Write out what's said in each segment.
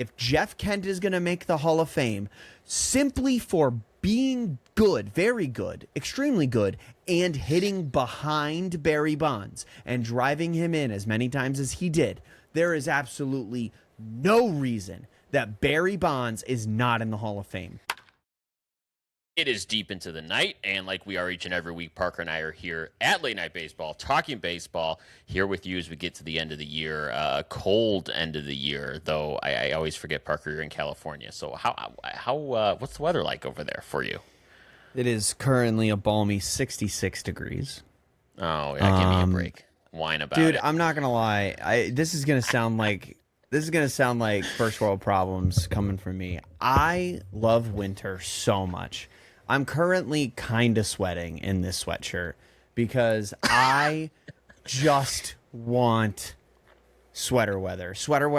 if Jeff Kent is going to make the Hall of Fame simply for being good, very good, extremely good, and hitting behind Barry Bonds and driving him in as many times as he did, there is absolutely no reason that Barry Bonds is not in the Hall of Fame. It is deep into the night, and like we are each and every week, Parker and I are here at Late Night Baseball, talking baseball, here with you as we get to the end of the year, a cold end of the year, though I always forget, Parker, you're in California. So what's the weather like over there for you? It is currently a balmy 66 degrees. Oh, yeah, give me a break. Whine about dude, it. I'm not gonna lie. This is gonna sound like first world problems coming from me. I love winter so much. I'm currently kind of sweating in this sweatshirt because I just want sweater weather.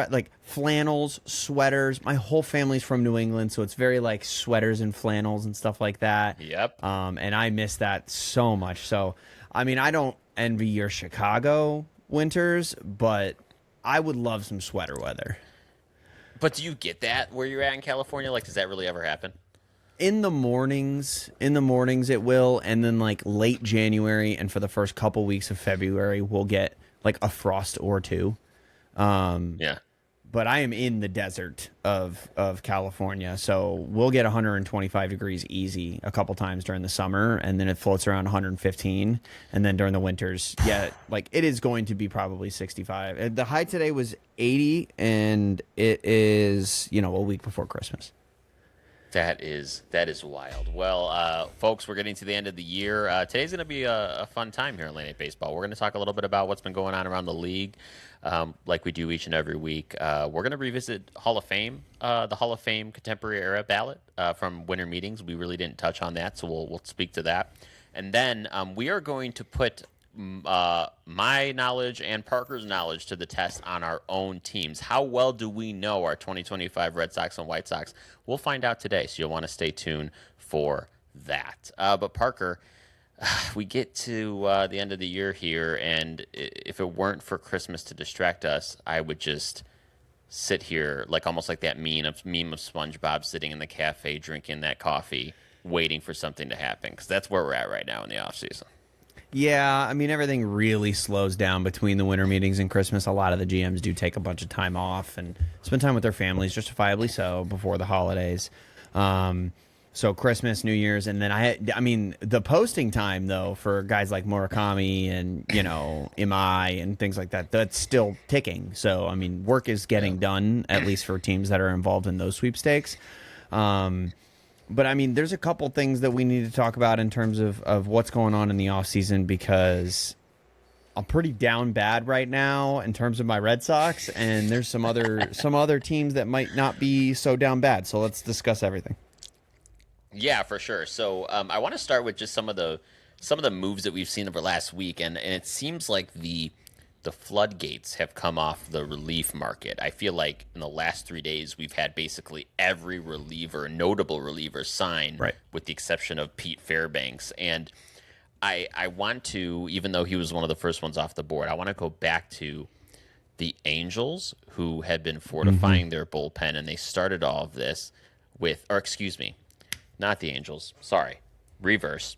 Like flannels, sweaters. My whole family's from New England, so it's very like sweaters and flannels and stuff like that. Yep. And I miss that so much. So, I mean, I don't envy your Chicago winters, but I would love some sweater weather. But do you get that where you're at in California? Like, does that really ever happen? In the mornings it will, and then like late January and for the first couple weeks of February we'll get like a frost or two. Yeah. But I am in the desert of California, so we'll get 125 degrees easy a couple times during the summer, and then it floats around 115, and then during the winters, yeah, like it is going to be probably 65. The high today was 80, and it is, a week before Christmas. That is wild. Well, folks, we're getting to the end of the year. Today's going to be a fun time here in Late Night Baseball. We're going to talk a little bit about what's been going on around the league, like we do each and every week. We're going to revisit Hall of Fame, the Hall of Fame Contemporary Era ballot from winter meetings. We really didn't touch on that, so we'll speak to that. And then we are going to put my knowledge and Parker's knowledge to the test on our own teams. How well do we know our 2025 Red Sox and White Sox? We'll find out today, so you'll want to stay tuned for that. But Parker, we get to the end of the year here, and if it weren't for Christmas to distract us, I would just sit here like almost like that meme of SpongeBob sitting in the cafe drinking that coffee, waiting for something to happen, because that's where we're at right now in the offseason. Yeah, I mean, everything really slows down between the winter meetings and Christmas. A lot of the GMs do take a bunch of time off and spend time with their families, justifiably so, before the holidays. So Christmas, New Year's, and then I mean, the posting time, though, for guys like Murakami and, Imai and things like that, that's still ticking. So, I mean, work is getting done, at least for teams that are involved in those sweepstakes. But, I mean, there's a couple things that we need to talk about in terms of what's going on in the offseason, because I'm pretty down bad right now in terms of my Red Sox, and there's some other teams that might not be so down bad. So let's discuss everything. Yeah, for sure. So I want to start with just some of the moves that we've seen over last week, and it seems like the floodgates have come off the relief market. I feel like in the last 3 days we've had basically every notable reliever sign, right, with the exception of Pete Fairbanks. And I want to, even though he was one of the first ones off the board, I want to go back to the Angels, who had been fortifying their bullpen, and they started all of this with, or excuse me, not the Angels, sorry, reverse.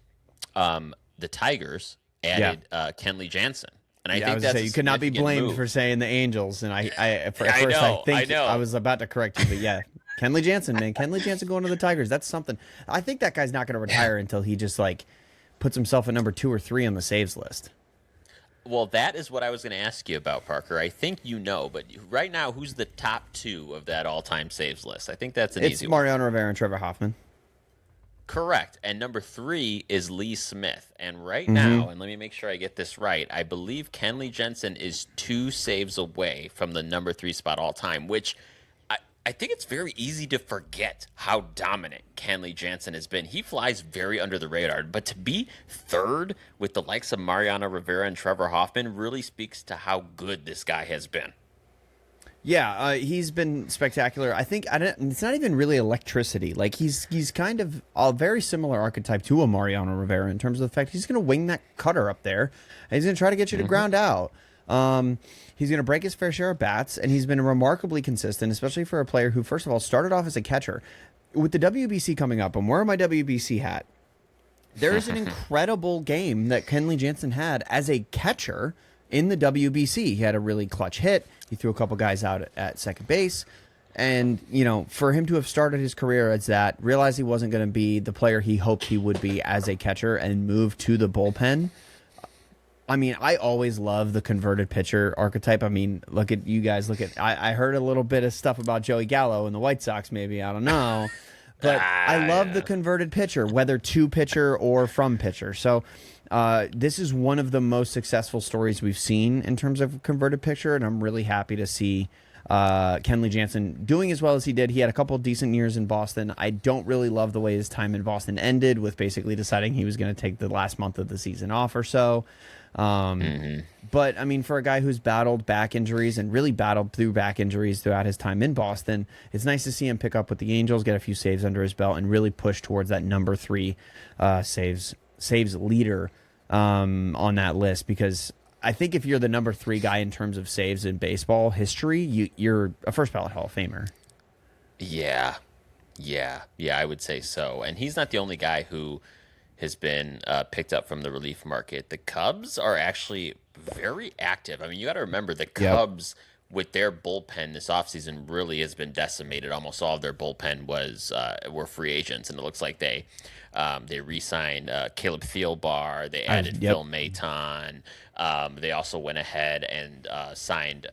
The Tigers added Kenley Jansen. And I think that's you could not be blamed for saying the Angels. And at first I was about to correct you, but yeah, Kenley Jansen, man, Kenley Jansen going to the Tigers. That's something. I think that guy's not going to retire until he just like puts himself at number 2 or 3 on the saves list. Well, that is what I was going to ask you about, Parker. I think but right now, who's the top 2 of that all-time saves list? I think that's an easy one. It's Mariano Rivera and Trevor Hoffman. Correct. And number 3 is Lee Smith. And right now, and let me make sure I get this right, I believe Kenley Jansen is 2 saves away from the number 3 spot all time, which I think it's very easy to forget how dominant Kenley Jansen has been. He flies very under the radar, but to be 3rd with the likes of Mariano Rivera and Trevor Hoffman really speaks to how good this guy has been. Yeah, he's been spectacular. I think it's not even really electricity. Like he's kind of a very similar archetype to a Mariano Rivera in terms of the fact he's going to wing that cutter up there, and he's going to try to get you to ground out. He's going to break his fair share of bats, and he's been remarkably consistent, especially for a player who, first of all, started off as a catcher. With the WBC coming up, I'm wearing my WBC hat. There is an incredible game that Kenley Jansen had as a catcher in the WBC. He had a really clutch hit. He threw a couple guys out at second base. And, for him to have started his career as that, realized he wasn't going to be the player he hoped he would be as a catcher and move to the bullpen. I mean, I always love the converted pitcher archetype. I mean, look at you guys. I heard a little bit of stuff about Joey Gallo and the White Sox, maybe. I don't know. But I love the converted pitcher, whether to pitcher or from pitcher. So this is one of the most successful stories we've seen in terms of converted pitcher, and I'm really happy to see Kenley Jansen doing as well as he did. He had a couple of decent years in Boston. I don't really love the way his time in Boston ended, with basically deciding he was going to take the last month of the season off or so. But I mean, for a guy who's battled back injuries and really battled through back injuries throughout his time in Boston, it's nice to see him pick up with the Angels, get a few saves under his belt, and really push towards that number 3 saves leader on that list. Because I think if you're the number 3 guy in terms of saves in baseball history, you're a first ballot Hall of Famer. Yeah, I would say so. And he's not the only guy who has been picked up from the relief market. The Cubs are actually very active. I mean, you got to remember the Cubs with their bullpen this offseason really has been decimated. Almost all of their bullpen were free agents, and it looks like they re-signed Caleb Thielbar. They added Phil Maton. They also went ahead and signed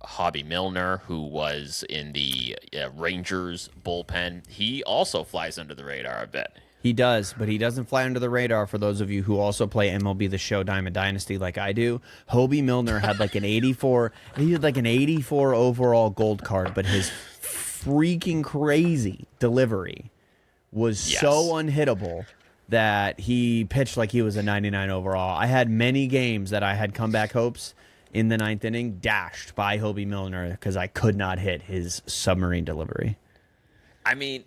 Hobie Milner, who was in the Rangers bullpen. He also flies under the radar a bit. He does, but he doesn't fly under the radar for those of you who also play MLB The Show Diamond Dynasty like I do. Hobie Milner had like an 84. He had like an 84 overall gold card, but his freaking crazy delivery was so unhittable that he pitched like he was a 99 overall. I had many games that I had comeback hopes in the 9th inning dashed by Hobie Milner because I could not hit his submarine delivery. I mean,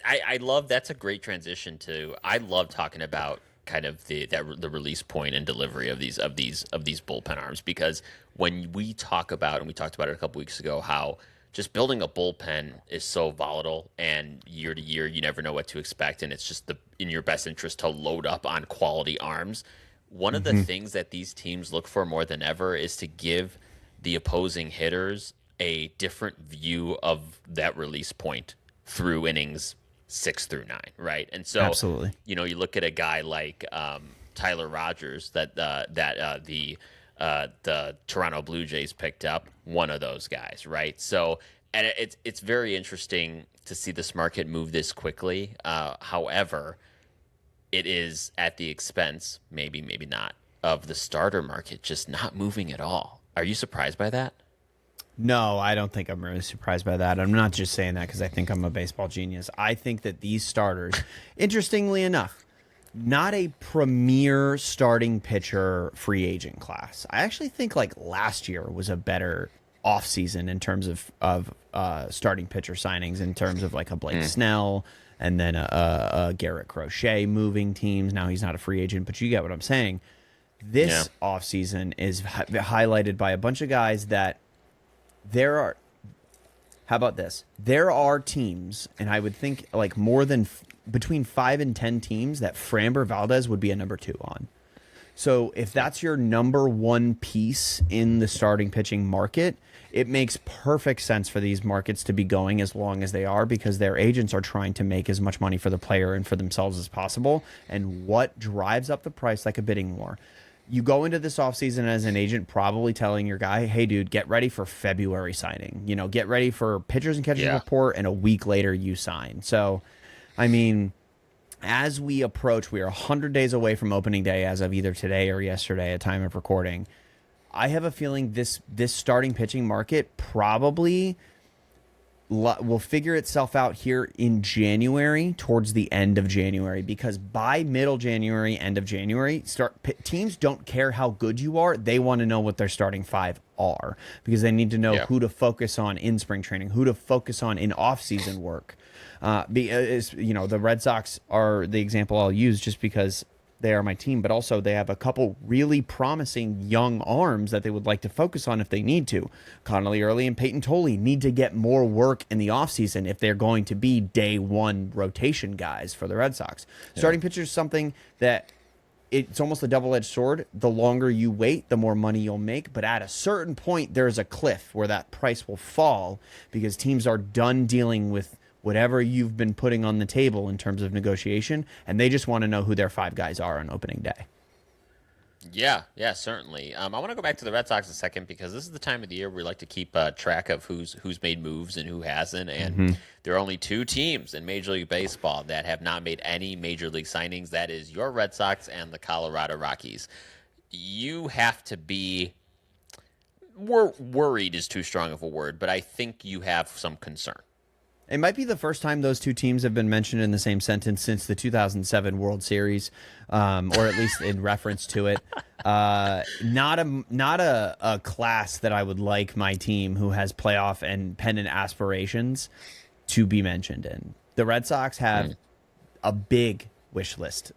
I love, that's a great transition to, I love talking about kind of the release point and delivery of these bullpen arms, because when we talk about, and we talked about it a couple weeks ago, how just building a bullpen is so volatile, and year to year you never know what to expect, and it's just in your best interest to load up on quality arms. One of the things that these teams look for more than ever is to give the opposing hitters a different view of that release point through innings 6 through 9, right? And so, absolutely, you look at a guy like Tyler Rogers that the Toronto Blue Jays picked up, one of those guys, right? So, and it's very interesting to see this market move this quickly. However, it is at the expense, maybe not, of the starter market just not moving at all. Are you surprised by that? No, I don't think I'm really surprised by that. I'm not just saying that because I think I'm a baseball genius. I think that these starters, interestingly enough, not a premier starting pitcher free agent class. I actually think like last year was a better offseason in terms of starting pitcher signings, in terms of like a Blake Snell and then a Garrett Crochet moving teams. Now he's not a free agent, but you get what I'm saying. This offseason is highlighted by a bunch of guys that how about this? There are teams, and I would think like more than between 5 and 10 teams that Framber Valdez would be a number 2 on. So if that's your number 1 piece in the starting pitching market, it makes perfect sense for these markets to be going as long as they are, because their agents are trying to make as much money for the player and for themselves as possible. And what drives up the price like a bidding war? You go into this offseason as an agent probably telling your guy, hey, dude, get ready for February signing. Get ready for pitchers and catchers report, and a week later you sign. So, I mean, as we approach, we are 100 days away from opening day as of either today or yesterday at time of recording. I have a feeling this starting pitching market probably will figure itself out here in January, towards the end of January, because by middle January, end of January, teams don't care how good you are. They want to know what their starting 5 are, because they need to know who to focus on in spring training, who to focus on in off-season work. The Red Sox are the example I'll use, just because they are my team, but also they have a couple really promising young arms that they would like to focus on if they need to. Connolly Early and Peyton Tolley need to get more work in the offseason if they're going to be day one rotation guys for the Red Sox. Yeah. Starting pitcher is something that it's almost a double-edged sword. The longer you wait, the more money you'll make. But at a certain point, there's a cliff where that price will fall because teams are done dealing with whatever you've been putting on the table in terms of negotiation, and they just want to know who their 5 guys are on opening day. Yeah, certainly. I want to go back to the Red Sox a second because this is the time of the year we like to keep track of who's made moves and who hasn't. And there are only 2 teams in Major League Baseball that have not made any Major League signings. That is your Red Sox and the Colorado Rockies. You have to be worried is too strong of a word, but I think you have some concern. It might be the first time those 2 teams have been mentioned in the same sentence since the 2007 World Series, or at least in reference to it. Not a class that I would like my team who has playoff and pennant aspirations to be mentioned in. The Red Sox have a big wish list.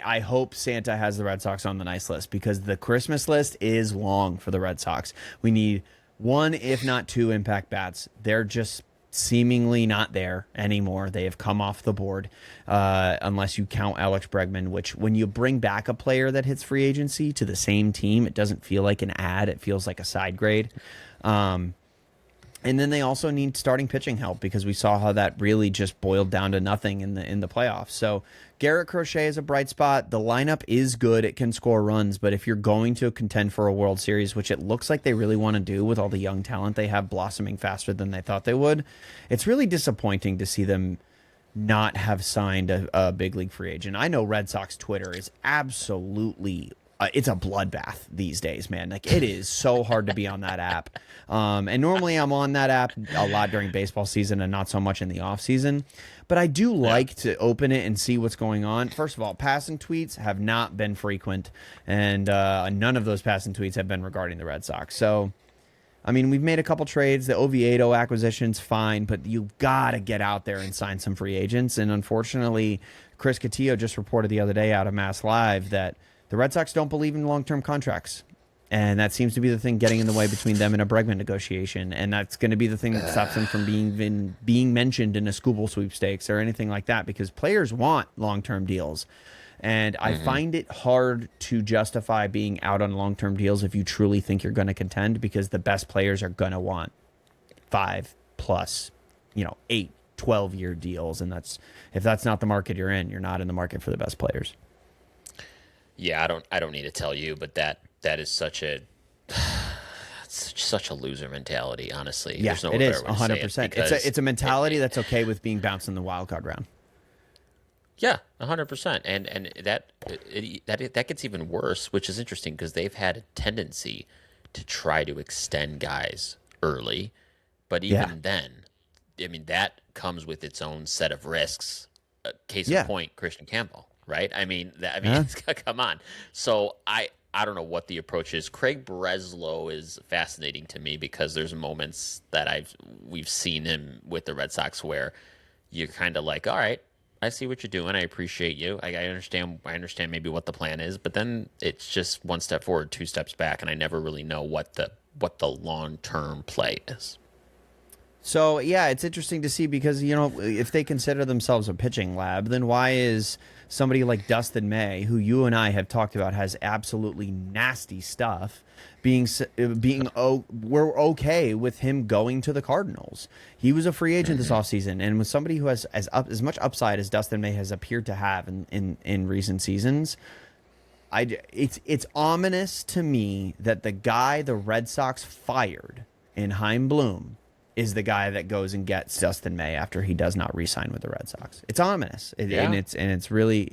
I hope Santa has the Red Sox on the nice list because the Christmas list is long for the Red Sox. We need 1, if not 2, impact bats. They're just seemingly not there anymore. They have come off the board, unless you count Alex Bregman, which when you bring back a player that hits free agency to the same team, it doesn't feel like an ad. It feels like a side grade. And then they also need starting pitching help because we saw how that really just boiled down to nothing in the playoffs. So Garrett Crochet is a bright spot. The lineup is good. It can score runs, but if you're going to contend for a World Series, which it looks like they really want to do with all the young talent they have blossoming faster than they thought they would, it's really disappointing to see them not have signed a big league free agent. I know Red Sox Twitter is absolutely it's a bloodbath these days, man. Like, it is so hard to be on that app. And normally I'm on that app a lot during baseball season and not so much in the off season. But I do like to open it and see what's going on. First of all, passing tweets have not been frequent, and none of those passing tweets have been regarding the Red Sox. So, I mean, we've made a couple trades. The Oviedo acquisition's fine, but you've got to get out there and sign some free agents. And unfortunately, Chris Cotillo just reported the other day out of Mass Live that the Red Sox don't believe in long-term contracts. And that seems to be the thing getting in the way between them and a Bregman negotiation. And that's going to be the thing that stops them from being mentioned in a Scooble sweepstakes or anything like that, because players want long-term deals. And I find it hard to justify being out on long-term deals if you truly think you're going to contend, because the best players are going to want 5 plus, 8, 12-year deals. And if that's not the market you're in, you're not in the market for the best players. Yeah, I don't need to tell you, but that is such a loser mentality, honestly. Yeah, There's no it is 100%. It's a mentality that's okay with being bounced in the wild card round. Yeah, 100%. And that gets even worse, which is interesting because they've had a tendency to try to extend guys early, but even then, I mean, that comes with its own set of risks. Case in point, Christian Campbell. Right? Come on. So I don't know what the approach is. Craig Breslow is fascinating to me because there's moments that we've seen him with the Red Sox where you're kind of like, all right, I see what you're doing. I appreciate you. I understand maybe what the plan is, but then it's just 1 step forward, 2 steps back, and I never really know what the long-term play is. So, yeah, it's interesting to see because, if they consider themselves a pitching lab, then why is somebody like Dustin May, who you and I have talked about has absolutely nasty stuff, we're okay with him going to the Cardinals? He was a free agent this offseason, and with somebody who has as much upside as Dustin May has appeared to have in recent seasons, it's ominous to me that the guy the Red Sox fired in Chaim Bloom is the guy that goes and gets Dustin May after he does not re-sign with the Red Sox. It's ominous, and it's really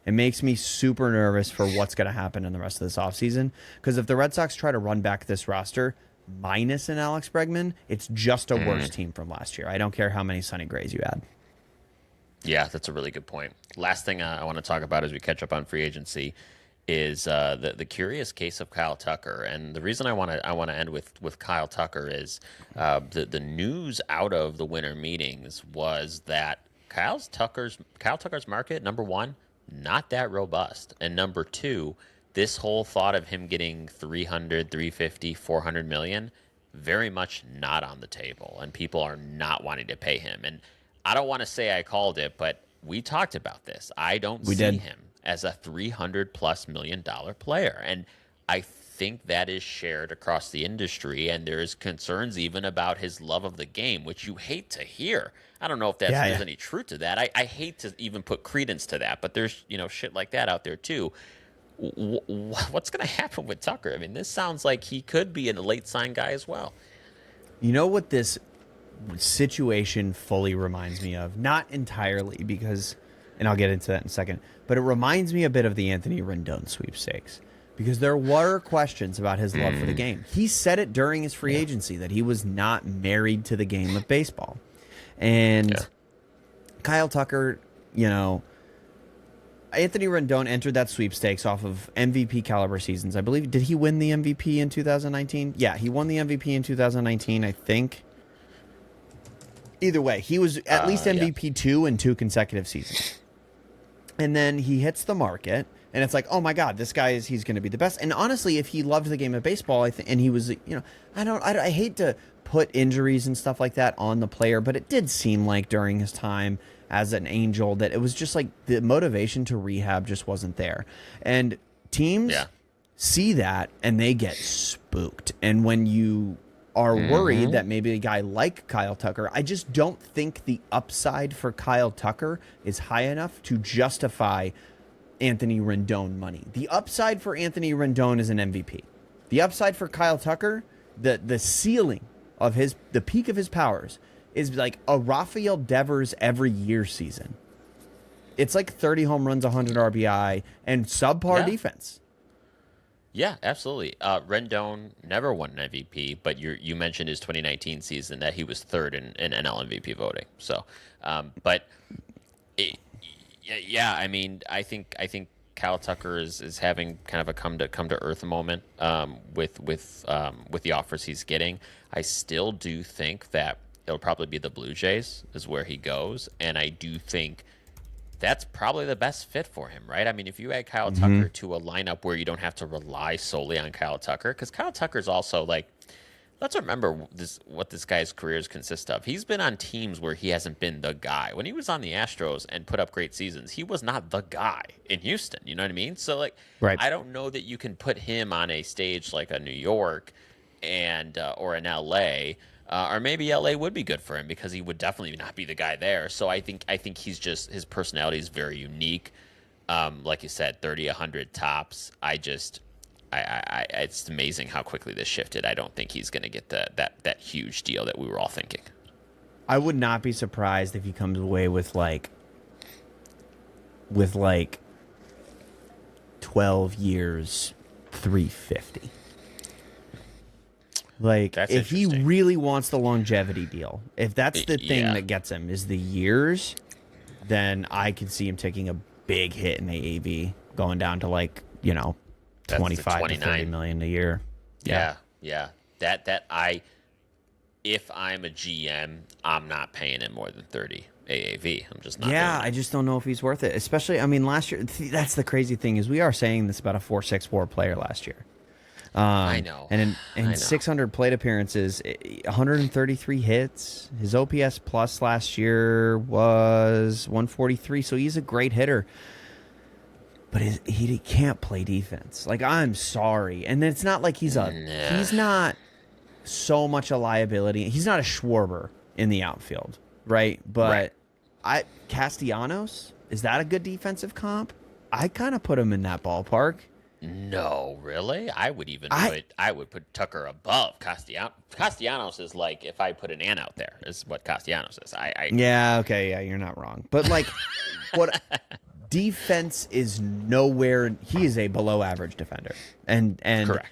it makes me super nervous for what's going to happen in the rest of this offseason. Because if the Red Sox try to run back this roster minus an Alex Bregman, it's just a worse team from last year. I don't care how many Sonny Grays you add. Yeah, that's a really good point. Last thing I want to talk about as we catch up on free agency is the curious case of Kyle Tucker. And the reason I want to end with Kyle Tucker is the news out of the winter meetings was that Kyle Tucker's market, number one, not that robust. And number two, this whole thought of him getting 300, 350, 400 million, very much not on the table. And people are not wanting to pay him. And I don't want to say I called it, but we talked about this. I don't We see did. him as a $300+ million player. And I think that is shared across the industry, and there's concerns even about his love of the game, which you hate to hear. I don't know if there's any truth to that. I hate to even put credence to that, but there's shit like that out there too. What's going to happen with Tucker? I mean, this sounds like he could be a late sign guy as well. You know what this situation fully reminds me of? Not entirely, because, and I'll get into that in a second, but it reminds me a bit of the Anthony Rendon sweepstakes, because there were questions about his love for the game. He said it during his free agency that he was not married to the game of baseball. And Kyle Tucker, Anthony Rendon entered that sweepstakes off of MVP caliber seasons. I believe, did he win the MVP in 2019? Yeah, he won the MVP in 2019, I think. Either way, he was at least MVP 2 in 2 consecutive seasons. And then he hits the market, and it's like, oh my God, this guy he's going to be the best. And honestly, if he loved the game of baseball, and he was, I hate to put injuries and stuff like that on the player, but it did seem like during his time as an Angel that it was just like the motivation to rehab just wasn't there. And teams see that and they get spooked. And when you are worried that maybe a guy like Kyle Tucker, I just don't think the upside for Kyle Tucker is high enough to justify Anthony Rendon money. The upside for Anthony Rendon is an MVP. The upside for Kyle Tucker, the ceiling of the peak of his powers is like a Rafael Devers every year season. It's like 30 home runs, 100 RBI, and subpar defense. Yeah, absolutely. Rendon never won an MVP, but you mentioned his 2019 season that he was third in NL MVP voting. So, I mean, I think Kyle Tucker is having kind of a come to earth moment with the offers he's getting. I still do think that it'll probably be the Blue Jays is where he goes, and I do think that's probably the best fit for him, right? I mean, if you add Kyle Tucker to a lineup where you don't have to rely solely on Kyle Tucker, because Kyle Tucker's also like, let's remember what this guy's careers consist of. He's been on teams where he hasn't been the guy. When he was on the Astros and put up great seasons, he was not the guy in Houston. You know what I mean? So, like, I don't know that you can put him on a stage like a New York and or an LA. Or maybe LA would be good for him because he would definitely not be the guy there. So I think he's just, his personality is very unique. Like you said, 30, 100 tops. It's amazing how quickly this shifted. I don't think he's going to get that huge deal that we were all thinking. I would not be surprised if he comes away with like 12 years, 350. Like, that's if he really wants the longevity deal, if that's the thing that gets him is the years, then I could see him taking a big hit in AAV, going down to like, 25 to 30 million a year. Yeah. If I'm a GM, I'm not paying him more than 30 AAV. I'm just not. Yeah, I just don't know if he's worth it. Especially, I mean, last year, that's the crazy thing is we are saying this about a 4.64 player last year. I know. And in 600 plate appearances, 133 hits. His OPS plus last year was 143, so he's a great hitter. But he can't play defense. Like, I'm sorry. And it's not like he's not so much a liability. He's not a Schwarber in the outfield, right? But Castellanos, is that a good defensive comp? I kind of put him in that ballpark. No, really? I would put Tucker above Castellanos. Castellanos is like if I put an ant out there, is what Castellanos is. You're not wrong. But like what defense is nowhere, he is a below average defender. And correct.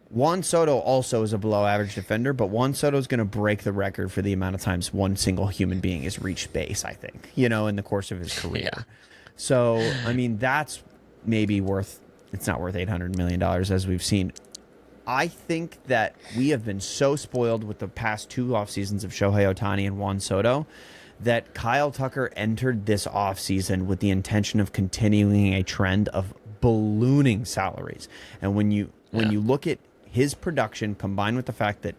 Juan Soto also is a below average defender, but Juan Soto is going to break the record for the amount of times one single human being has reached base, I think, in the course of his career. Yeah. So, I mean, that's maybe it's not worth $800 million as we've seen. I think that we have been so spoiled with the past 2 off seasons of Shohei Ohtani and Juan Soto that Kyle Tucker entered this offseason with the intention of continuing a trend of ballooning salaries. And when you look at his production combined with the fact that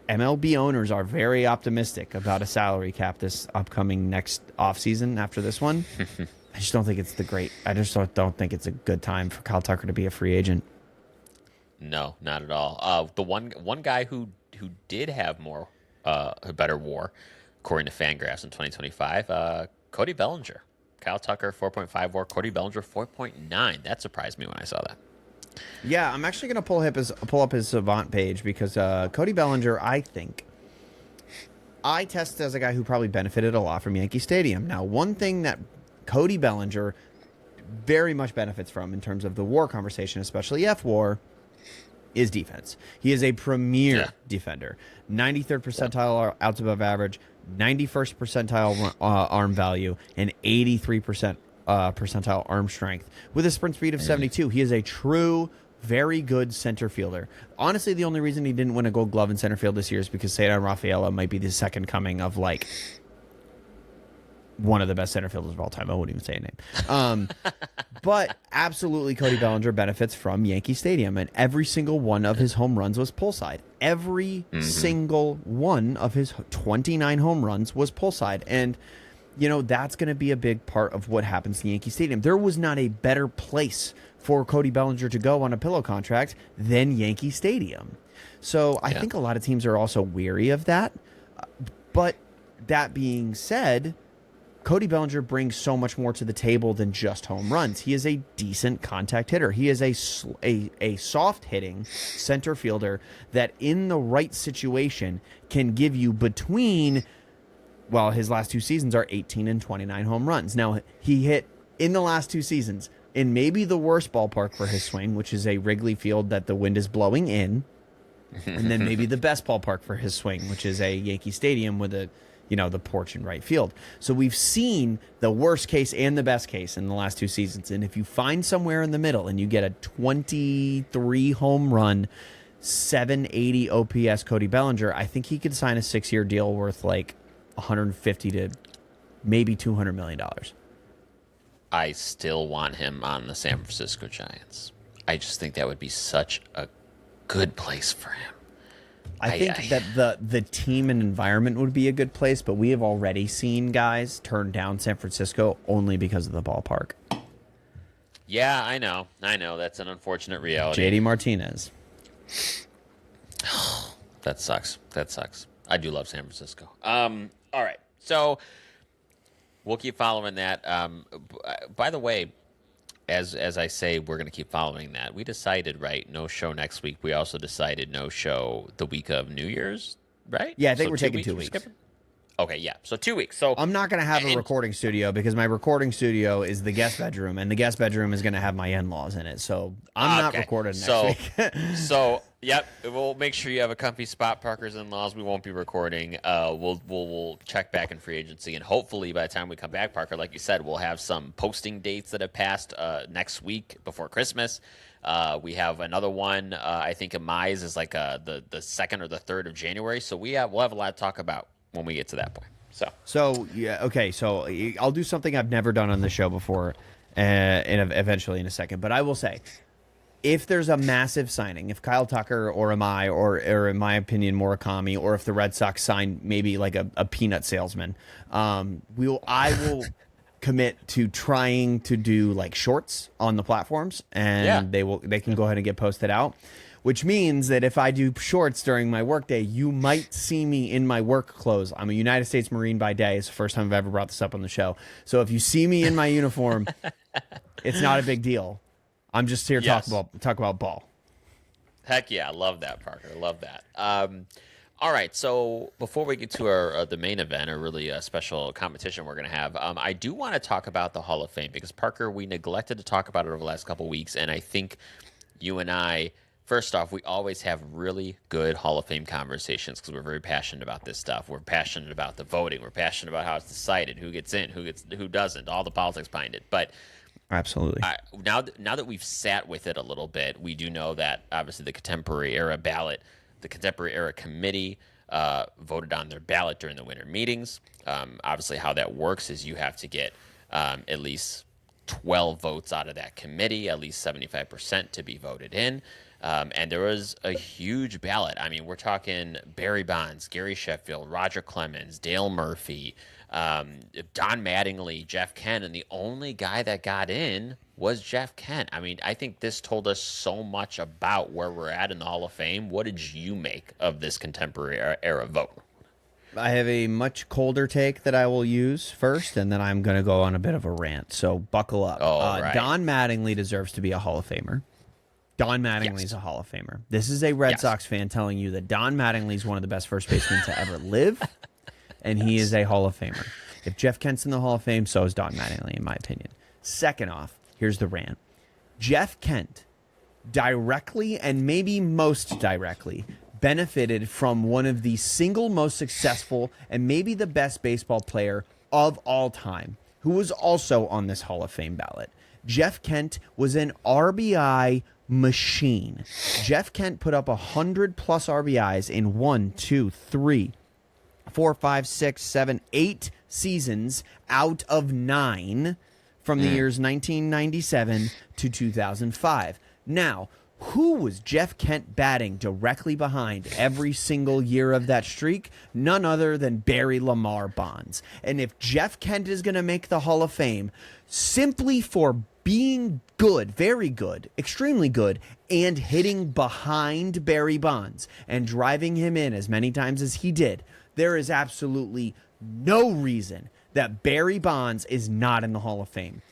MLB owners are very optimistic about a salary cap this upcoming next offseason after this one, I just don't think it's don't think it's a good time for Kyle Tucker to be a free agent. No, not at all. The one guy who did have a better WAR, according to Fangraphs in 2025, Cody Bellinger. Kyle Tucker 4.5 WAR, Cody Bellinger 4.9. That surprised me when I saw that. Yeah, I'm actually going to pull up his Savant page because Cody Bellinger, I test as a guy who probably benefited a lot from Yankee Stadium. Now, one thing that Cody Bellinger very much benefits from in terms of the WAR conversation, especially F-WAR, is defense. He is a premier defender. 93rd percentile outs above average, 91st percentile arm value, and 83% percentile arm strength. With a sprint speed of 72, he is a true, very good center fielder. Honestly, the only reason he didn't win a Gold Glove in center field this year is because Cesar Rafaela might be the second coming of, like, one of the best center fielders of all time. I wouldn't even say a name. But absolutely, Cody Bellinger benefits from Yankee Stadium, and every single one of his home runs was pull side. Every single one of his 29 home runs was pull side. And, you know, that's going to be a big part of what happens in Yankee Stadium. There was not a better place for Cody Bellinger to go on a pillow contract than Yankee Stadium. So I think a lot of teams are also weary of that. But that being said, Cody Bellinger brings so much more to the table than just home runs. He is a decent contact hitter. He is a soft-hitting center fielder that in the right situation can give you between, well, his last two seasons are 18 and 29 home runs. Now, he hit in the last two seasons in maybe the worst ballpark for his swing, which is a Wrigley Field that the wind is blowing in, and then maybe the best ballpark for his swing, which is a Yankee Stadium with the porch in right field. So we've seen the worst case and the best case in the last two seasons. And if you find somewhere in the middle and you get a 23 home run, 780 OPS Cody Bellinger, I think he could sign a 6-year deal worth like 150 to maybe $200 million. I still want him on the San Francisco Giants. I just think that would be such a good place for him. I think that the team and environment would be a good place, but we have already seen guys turn down San Francisco only because of the ballpark. Yeah, I know. That's an unfortunate reality. JD Martinez. That sucks. I do love San Francisco. All right. So we'll keep following that. By the way, as I say, we're going to keep following that. We decided, right, no show next week. We also decided no show the week of New Year's, right? Yeah, I think we're taking 2 weeks. Okay, yeah. So 2 weeks. So I'm not going to have a recording studio because my recording studio is the guest bedroom, and the guest bedroom is going to have my in-laws in it. So I'm not recording next week. So, yep, we'll make sure you have a comfy spot, Parker's in-laws. We won't be recording. We'll check back in free agency, and hopefully by the time we come back, Parker, like you said, we'll have some posting dates that have passed next week before Christmas. We have another one. I think Mize is like the 2nd or the 3rd of January. So we'll have a lot to talk about when we get to that point. So yeah, okay. So I'll do something I've never done on the show before, and eventually in a second. But I will say, if there's a massive signing, if Kyle Tucker or Amai or in my opinion Murakami, or if the Red Sox sign maybe like a peanut salesman, I will commit to trying to do like shorts on the platforms, and they can go ahead and get posted out. Which means that if I do shorts during my workday, you might see me in my work clothes. I'm a United States Marine by day. It's the first time I've ever brought this up on the show. So if you see me in my uniform, it's not a big deal. I'm just here to talk about ball. Heck yeah, I love that, Parker. I love that. All right, so before we get to the main event, or really a special competition we're going to have, I do want to talk about the Hall of Fame because, Parker, we neglected to talk about it over the last couple of weeks, and I think you and I, first off, we always have really good Hall of Fame conversations because we're very passionate about this stuff. We're passionate about the voting. We're passionate about how it's decided, who gets in, who doesn't, all the politics behind it. But absolutely, now that we've sat with it a little bit, we do know that obviously the contemporary era ballot, the contemporary era committee, voted on their ballot during the winter meetings. Obviously, how that works is you have to get at least 12 votes out of that committee, at least 75% to be voted in. And there was a huge ballot. I mean, we're talking Barry Bonds, Gary Sheffield, Roger Clemens, Dale Murphy, Don Mattingly, Jeff Kent, and the only guy that got in was Jeff Kent. I mean, I think this told us so much about where we're at in the Hall of Fame. What did you make of this contemporary era vote? I have a much colder take that I will use first, and then I'm going to go on a bit of a rant. So buckle up. Right. Don Mattingly deserves to be a Hall of Famer. Don Mattingly's a Hall of Famer. This is a Red Sox fan telling you that Don Mattingly is one of the best first basemen to ever live, and he is a Hall of Famer. If Jeff Kent's in the Hall of Fame, so is Don Mattingly, in my opinion. Second off, here's the rant. Jeff Kent directly and maybe most directly benefited from one of the single most successful and maybe the best baseball player of all time, who was also on this Hall of Fame ballot. Jeff Kent was an RBI machine. Jeff Kent put up 100 plus RBIs in 1, 2, 3, 4, 5, 6, 7, 8 seasons out of 9 from the years 1997 to 2005. Now, who was Jeff Kent batting directly behind every single year of that streak? None other than Barry Lamar Bonds. And if Jeff Kent is going to make the Hall of Fame simply for being good, very good, extremely good, and hitting behind Barry Bonds and driving him in as many times as he did, there is absolutely no reason that Barry Bonds is not in the Hall of Fame.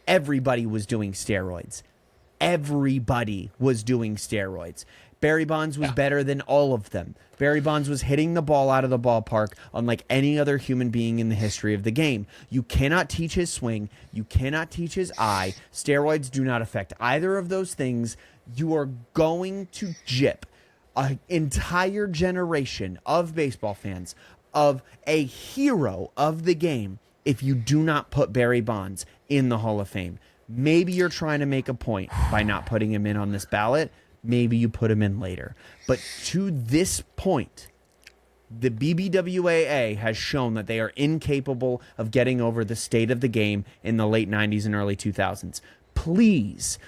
Everybody was doing steroids. Everybody was doing steroids. Barry Bonds was better than all of them. Barry Bonds was hitting the ball out of the ballpark unlike any other human being in the history of the game. You cannot teach his swing. You cannot teach his eye. Steroids do not affect either of those things. You are going to gyp an entire generation of baseball fans of a hero of the game if you do not put Barry Bonds in the Hall of Fame. Maybe you're trying to make a point by not putting him in on this ballot. Maybe you put him in later. But to this point, the BBWAA has shown that they are incapable of getting over the state of the game in the late 90s and early 2000s. Please,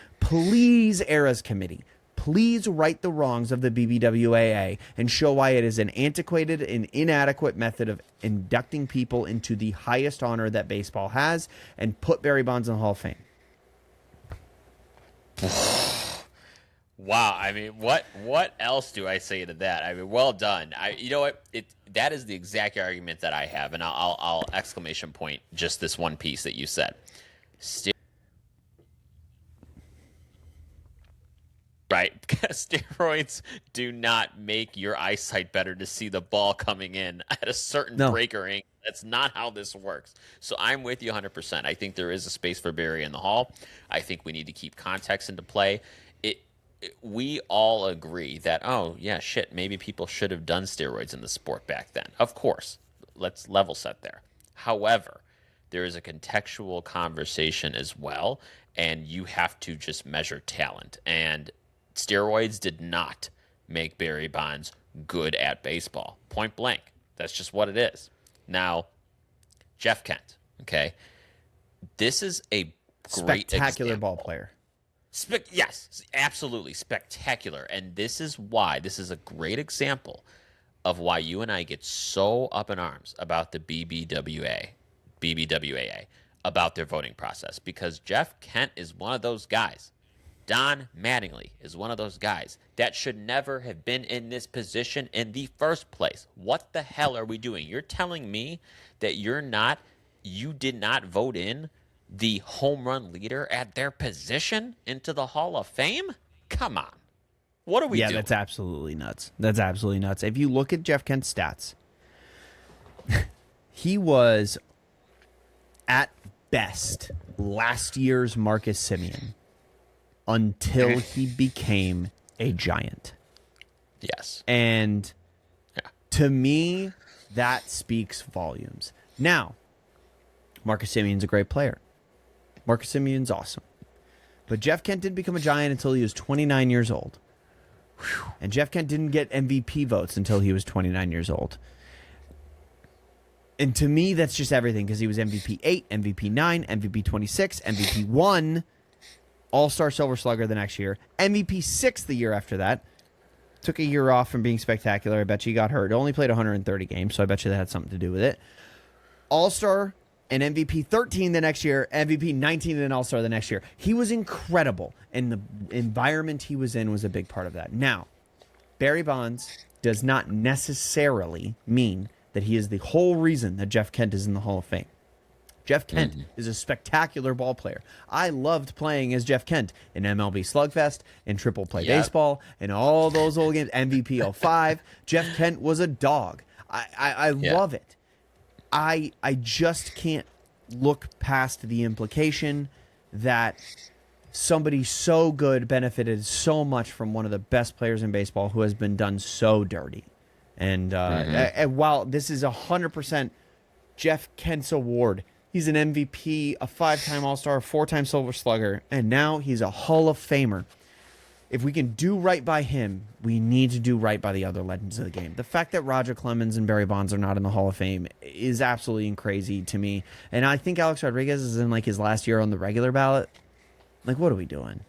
Eras Committee, please right the wrongs of the BBWAA and show why it is an antiquated and inadequate method of inducting people into the highest honor that baseball has, and put Barry Bonds in the Hall of Fame. Wow, I mean, what else do I say to that? I mean, well done. You know what? That is the exact argument that I have, and I'll exclamation point just this one piece that you said. Right, steroids do not make your eyesight better to see the ball coming in at a certain breaker angle. That's not how this works. So I'm with you 100%. I think there is a space for Barry in the Hall. I think we need to keep context into play. We all agree that, oh, yeah, shit, maybe people should have done steroids in the sport back then. Of course, let's level set there. However, there is a contextual conversation as well, and you have to just measure talent. And steroids did not make Barry Bonds good at baseball. Point blank. That's just what it is. Now, Jeff Kent, okay? This is a great spectacular example. ball player. Yes, absolutely spectacular. And this is why this is a great example of why you and I get so up in arms about the BBWAA, about their voting process. Because Jeff Kent is one of those guys. Don Mattingly is one of those guys that should never have been in this position in the first place. What the hell are we doing? You're telling me that you did not vote in the home run leader at their position into the Hall of Fame? Come on. What are we doing? Yeah, that's absolutely nuts. That's absolutely nuts. If you look at Jeff Kent's stats, he was at best last year's Marcus Semien until he became a Giant. Yes. And to me, that speaks volumes. Now, Marcus Semien's a great player. Marcus Semien's awesome. But Jeff Kent didn't become a Giant until he was 29 years old. And Jeff Kent didn't get MVP votes until he was 29 years old. And to me, that's just everything, because he was MVP 8, MVP 9, MVP 26, MVP 1, All-Star Silver Slugger the next year, MVP 6 the year after that. Took a year off from being spectacular. I bet you he got hurt. Only played 130 games, so I bet you that had something to do with it. All-Star and MVP 13 the next year, MVP 19 and All-Star the next year. He was incredible, and the environment he was in was a big part of that. Now, Barry Bonds does not necessarily mean that he is the whole reason that Jeff Kent is in the Hall of Fame. Jeff Kent is a spectacular ball player. I loved playing as Jeff Kent in MLB Slugfest, in Triple Play Baseball, in all those old games, MVP 05. Jeff Kent was a dog. I love it. I just can't look past the implication that somebody so good benefited so much from one of the best players in baseball who has been done so dirty. And while this is 100% Jeff Kent's award, he's an MVP, a 5-time All-Star, a 4-time Silver Slugger, and now he's a Hall of Famer. If we can do right by him, we need to do right by the other legends of the game. The fact that Roger Clemens and Barry Bonds are not in the Hall of Fame is absolutely crazy to me. And I think Alex Rodriguez is in like his last year on the regular ballot. Like, what are we doing?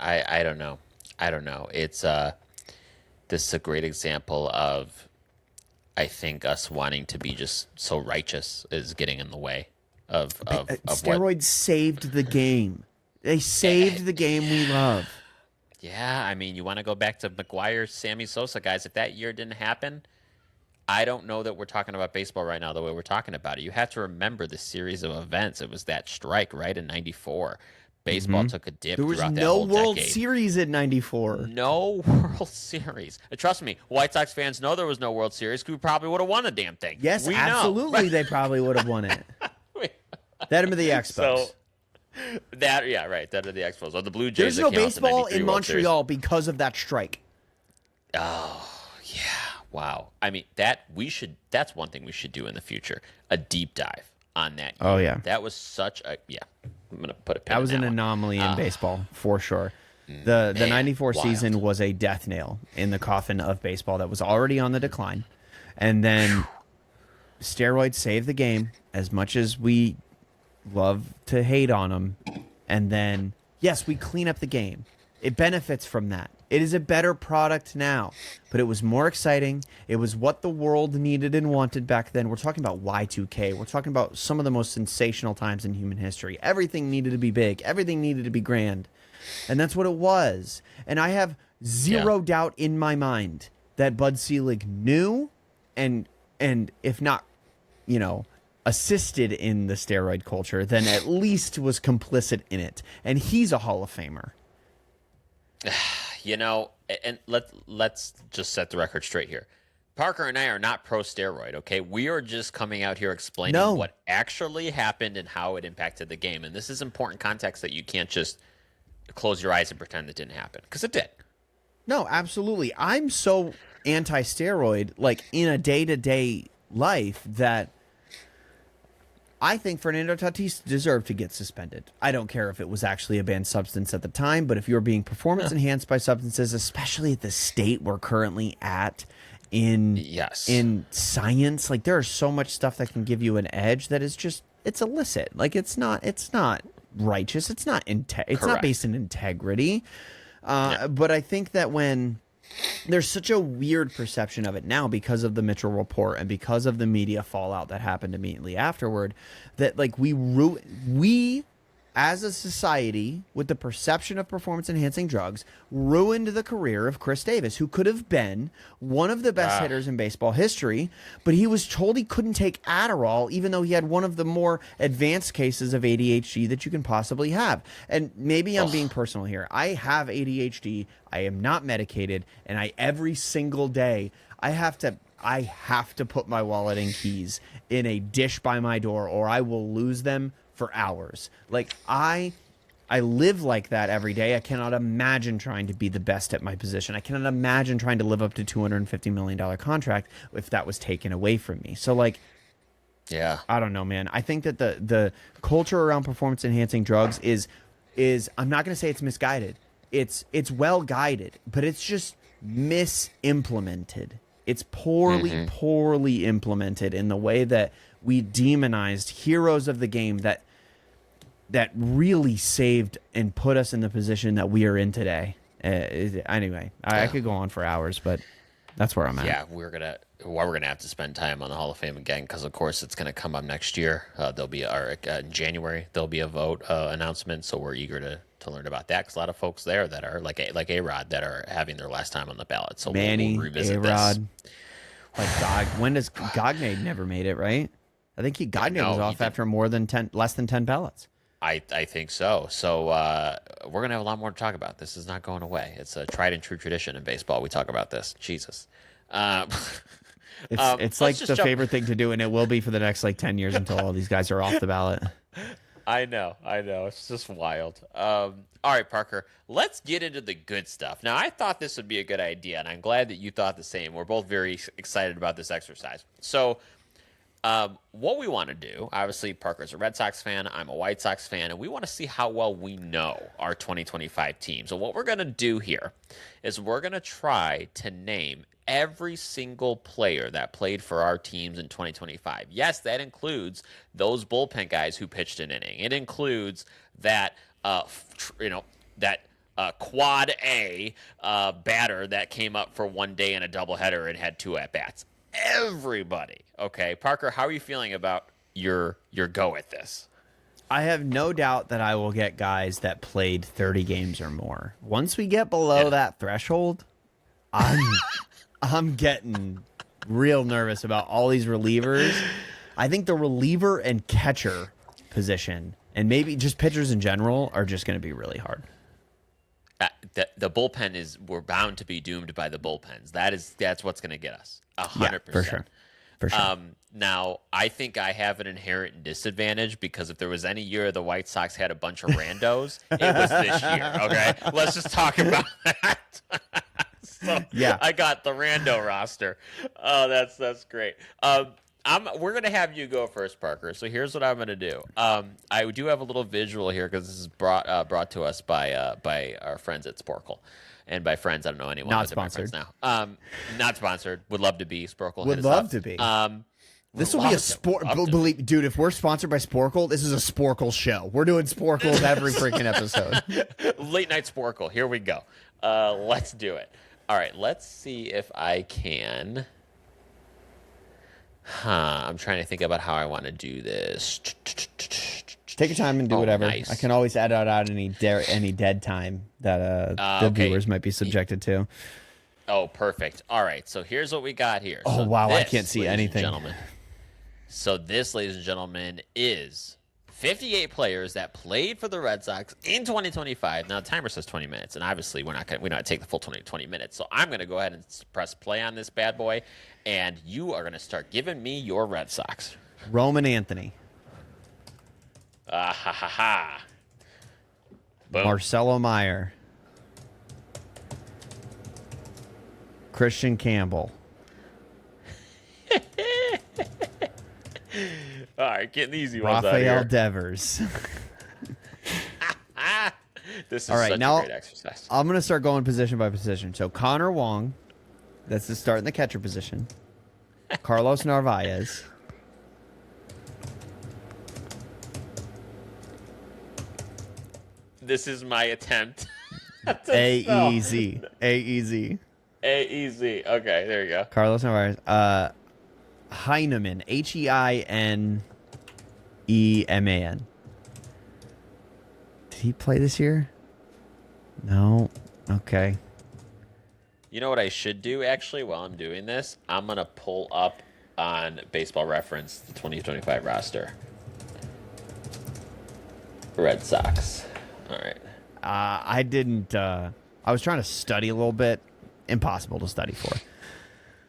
I don't know. I don't know. It's this is a great example of, I think, us wanting to be just so righteous is getting in the way of steroids saved the game. They saved the game we love. Yeah, I mean, you want to go back to McGuire, Sammy Sosa, guys. If that year didn't happen, I don't know that we're talking about baseball right now the way we're talking about it. You have to remember the series of events. It was that strike, right, in 94. Baseball took a dip. There was throughout that no whole World decade. Series in 94. No World Series. Trust me, White Sox fans know there was no World Series because we probably would have won the damn thing. Yes, we absolutely, know. they probably would have won it. That or the Expos. So, that or the Expos. Or the Blue Jays. There's no that came out baseball the in World Series. Montreal because of that strike. Oh, yeah. Wow. I mean, that's one thing we should do in the future. A deep dive on that. Oh, yeah. That was such a, I'm going to put a pin That was in an that one. anomaly in baseball, for sure. The 94 wild. season was a death nail in the coffin of baseball that was already on the decline. And then steroids saved the game, as much as we love to hate on them. And then, yes, we clean up the game. It benefits from that. It is a better product now, but it was more exciting. It was what the world needed and wanted back then. We're talking about Y2K. We're talking about some of the most sensational times in human history. Everything needed to be big. Everything needed to be grand. And that's what it was. And I have zero doubt in my mind that Bud Selig knew and if not, assisted in the steroid culture, then at least was complicit in it. And he's a Hall of Famer. And let's just set the record straight here. Parker and I are not pro-steroid, okay? We are just coming out here explaining what actually happened and how it impacted the game. And this is important context that you can't just close your eyes and pretend it didn't happen, because it did. No, absolutely. I'm so anti-steroid, like, in a day-to-day life, that I think Fernando Tatis deserved to get suspended. I don't care if it was actually a banned substance at the time, but if you're being performance enhanced by substances, especially at the state we're currently at in science, like, there is so much stuff that can give you an edge that is just, it's illicit. Like, it's not righteous. It's not not based in integrity. But I think that when there's such a weird perception of it now because of the Mitchell report and because of the media fallout that happened immediately afterward, that like we as a society, with the perception of performance enhancing drugs, ruined the career of Chris Davis, who could have been one of the best hitters in baseball history, but he was told he couldn't take Adderall, even though he had one of the more advanced cases of ADHD that you can possibly have. And maybe I'm being personal here. I have ADHD. I am not medicated, and every single day I have to put my wallet and keys in a dish by my door, or I will lose them for hours. Like, I live like that every day. I cannot imagine trying to be the best at my position. I cannot imagine trying to live up to $250 million contract if that was taken away from me. So, like, I don't know, man. I think that the culture around performance enhancing drugs is I'm not going to say it's misguided. it's well guided, but it's just misimplemented. It's poorly implemented in the way that we demonized heroes of the game that really saved and put us in the position that we are in today. Anyway, I could go on for hours, but that's where I'm at. Yeah, we're gonna have to spend time on the Hall of Fame again because, of course, it's gonna come up next year. There'll be in January. There'll be a vote announcement, so we're eager to learn about that. Because a lot of folks there that are like A-Rod that are having their last time on the ballot. So Manny, we'll revisit A-Rod, this. like when does Gagne never made it? Right? I think Gagne was off after less than 10 ballots. I think so. So we're going to have a lot more to talk about. This is not going away. It's a tried and true tradition in baseball. We talk about this. Jesus. It's like the favorite thing to do, and it will be for the next 10 years until all these guys are off the ballot. I know. It's just wild. All right, Parker, let's get into the good stuff. Now, I thought this would be a good idea, and I'm glad that you thought the same. We're both very excited about this exercise. So what we want to do, obviously, Parker's a Red Sox fan. I'm a White Sox fan, and we want to see how well we know our 2025 team. So what we're going to do here is we're going to try to name every single player that played for our teams in 2025. Yes, that includes those bullpen guys who pitched an inning. It includes that, quad A batter that came up for one day in a doubleheader and had 2 at-bats. Everybody. Okay, Parker, how are you feeling about your go at this? I have no doubt that I will get guys that played 30 games or more. Once we get below that threshold, I'm getting real nervous about all these relievers. I think the reliever and catcher position, and maybe just pitchers in general, are just going to be really hard. The bullpen we're bound to be doomed by the bullpens. That's what's going to get us 100%. For sure. Now, I think I have an inherent disadvantage because if there was any year the White Sox had a bunch of randos, it was this year. Okay, let's just talk about that. I got the rando roster. Oh, that's great. We're gonna have you go first, Parker. So here's what I'm gonna do. I do have a little visual here because this is brought to us by our friends at Sporkle, and by friends I don't know anyone. Not sponsored now. Not sponsored. Would love to be. Sporkle. Would love to be. This will be a sport. Believe, dude, if we're sponsored by Sporkle, this is a Sporkle show. We're doing Sporkles every freaking episode. Late night Sporkle. Here we go. Let's do it. All right. Let's see if I can. I'm trying to think about how I want to do this. Take your time and do whatever. Nice. I can always edit out any dead time that the viewers might be subjected to. Oh, perfect. All right. So here's what we got here. Oh, so wow. This, I can't see anything. Gentlemen. So this, ladies and gentlemen, is 58 players that played for the Red Sox in 2025. Now, the timer says 20 minutes, and obviously we don't take the full 20 minutes. So I'm going to go ahead and press play on this bad boy, and you are going to start giving me your Red Sox. Roman Anthony. Ha ha ha. Boom. Marcelo Meyer. Christian Campbell. All right, getting the easy ones Rafael out here. Devers. This is all right, such now a great exercise. I'm going to start going position by position. So Connor Wong, that's the start in the catcher position. Carlos Narvaez. This is my attempt. A-E-Z. A-E-Z. Okay, there you go. Carlos Narvaez. Heineman. Heineman. Did he play this year? No. Okay. You know what I should do, actually, while I'm doing this? I'm going to pull up on Baseball Reference the 2025 roster. Red Sox. All right. I didn't. I was trying to study a little bit. Impossible to study for.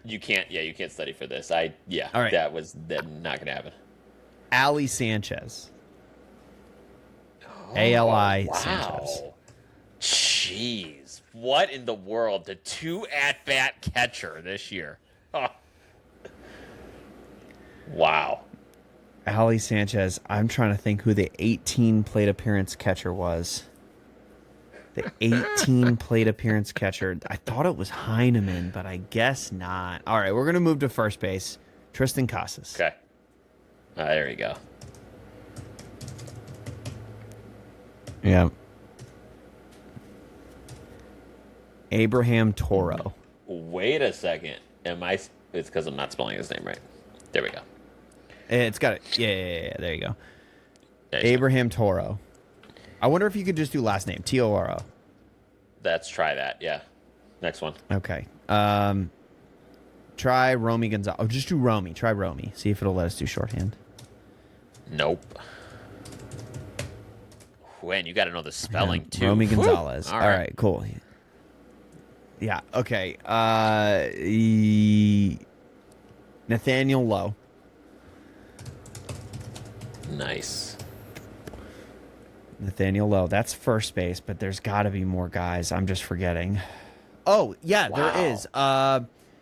You can't. Yeah, you can't study for this. All right. That not going to happen. Ali Sanchez. ALI wow. Sanchez. Jeez. What in the world? The 2 at-bat catcher this year. Oh. Wow. Ali Sanchez. I'm trying to think who the 18 plate appearance catcher was. The 18 plate appearance catcher. I thought it was Heineman, but I guess not. All right, we're going to move to first base. Tristan Casas. Okay. There you go. Yeah. Abraham Toro. Wait a second. It's because I'm not spelling his name right. There we go. It's got it. Yeah. There you go. There Abraham Toro. I wonder if you could just do last name. Toro. Let's try that. Yeah. Next one. Okay. Try Romy Gonzalez. Oh, just do Romy. Try Romy. See if it'll let us do shorthand. Nope. When you got to know the spelling too. Romy Gonzalez. All All right. Cool. Yeah. Okay. Nathaniel Lowe. Nice. Nathaniel Lowe. That's first base, but there's got to be more guys. I'm just forgetting. Oh, yeah, Wow. there is.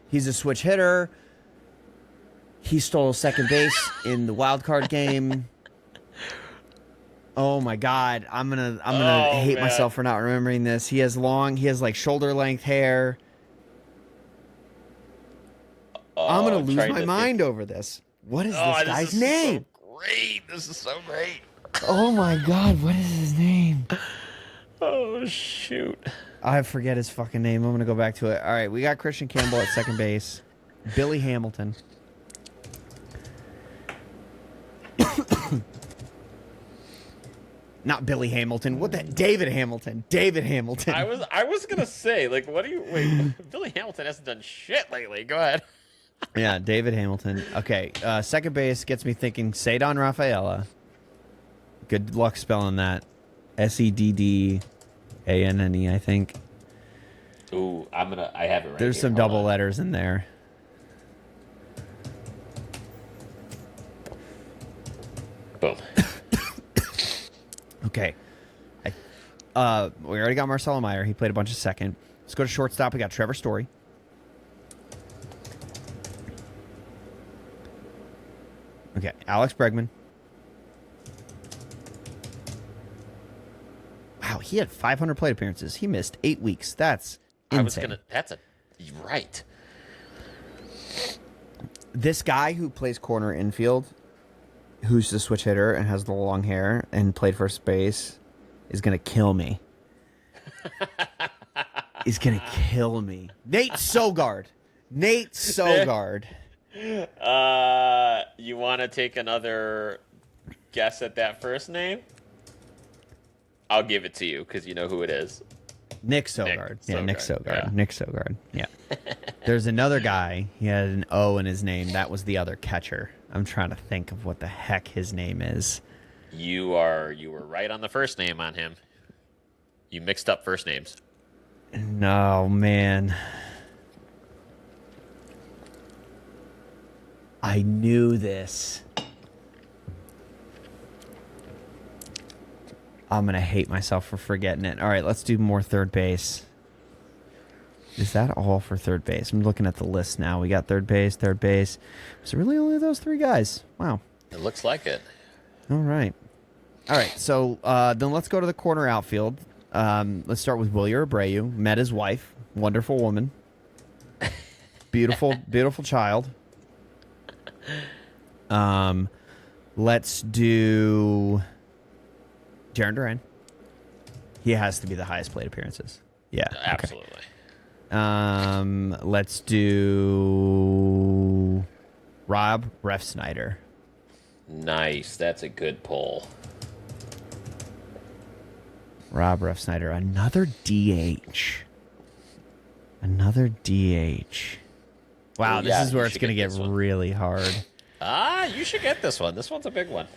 He's a switch hitter. He stole second base in the wild card game. Oh my God, I'm gonna hate myself for not remembering this. He has like shoulder length hair. I'm gonna lose my mind over this. What is this guy's name? So great. This is so great. Oh my God, what is his name? Oh shoot. I forget his fucking name. I'm gonna go back to it. All right, we got Christian Campbell at second base. Billy Hamilton. Not Billy Hamilton. What the? David Hamilton. David Hamilton. I was gonna say, like, what do you wait? Billy Hamilton hasn't done shit lately. Go ahead. Yeah, David Hamilton. Okay, second base gets me thinking Cedon Rafaela. Good luck spelling that. Seddanne, I think. Ooh, I have it right. There's here. some Hold double on. letters in there. Boom. Okay. We already got Marcelo Meyer. He played a bunch of second. Let's go to shortstop. We got Trevor Story. Okay, Alex Bregman. Wow, he had 500 plate appearances. He missed 8 weeks. That's insane. You're right. This guy who plays corner infield, who's the switch hitter and has the long hair and played first base, is going to kill me. He's going to kill me. Nate Sogard. You want to take another guess at that first name? I'll give it to you because you know who it is. Nick Sogard. Nick Sogard. Yeah. Nick Sogard. Yeah. There's another guy. He had an O in his name. That was the other catcher. I'm trying to think of what the heck his name is. You were right on the first name on him. You mixed up first names. No, man. I knew this. I'm going to hate myself for forgetting it. All right, let's do more third base. Is that all for third base? I'm looking at the list now. We got third base. So really only those three guys. Wow. It looks like it. All right. So then let's go to the corner outfield. Let's start with Wilyer Abreu. Met his wife. Wonderful woman. Beautiful, beautiful child. Let's do Jarren Duran. He has to be the highest plate appearances. Yeah. Absolutely. Okay. Let's do Rob Refsnyder. Nice. That's a good pull. Rob Refsnyder. Another DH. Wow, Ooh, this yeah, is where you it's should going to get get this one. really hard. You should get this one. This one's a big one.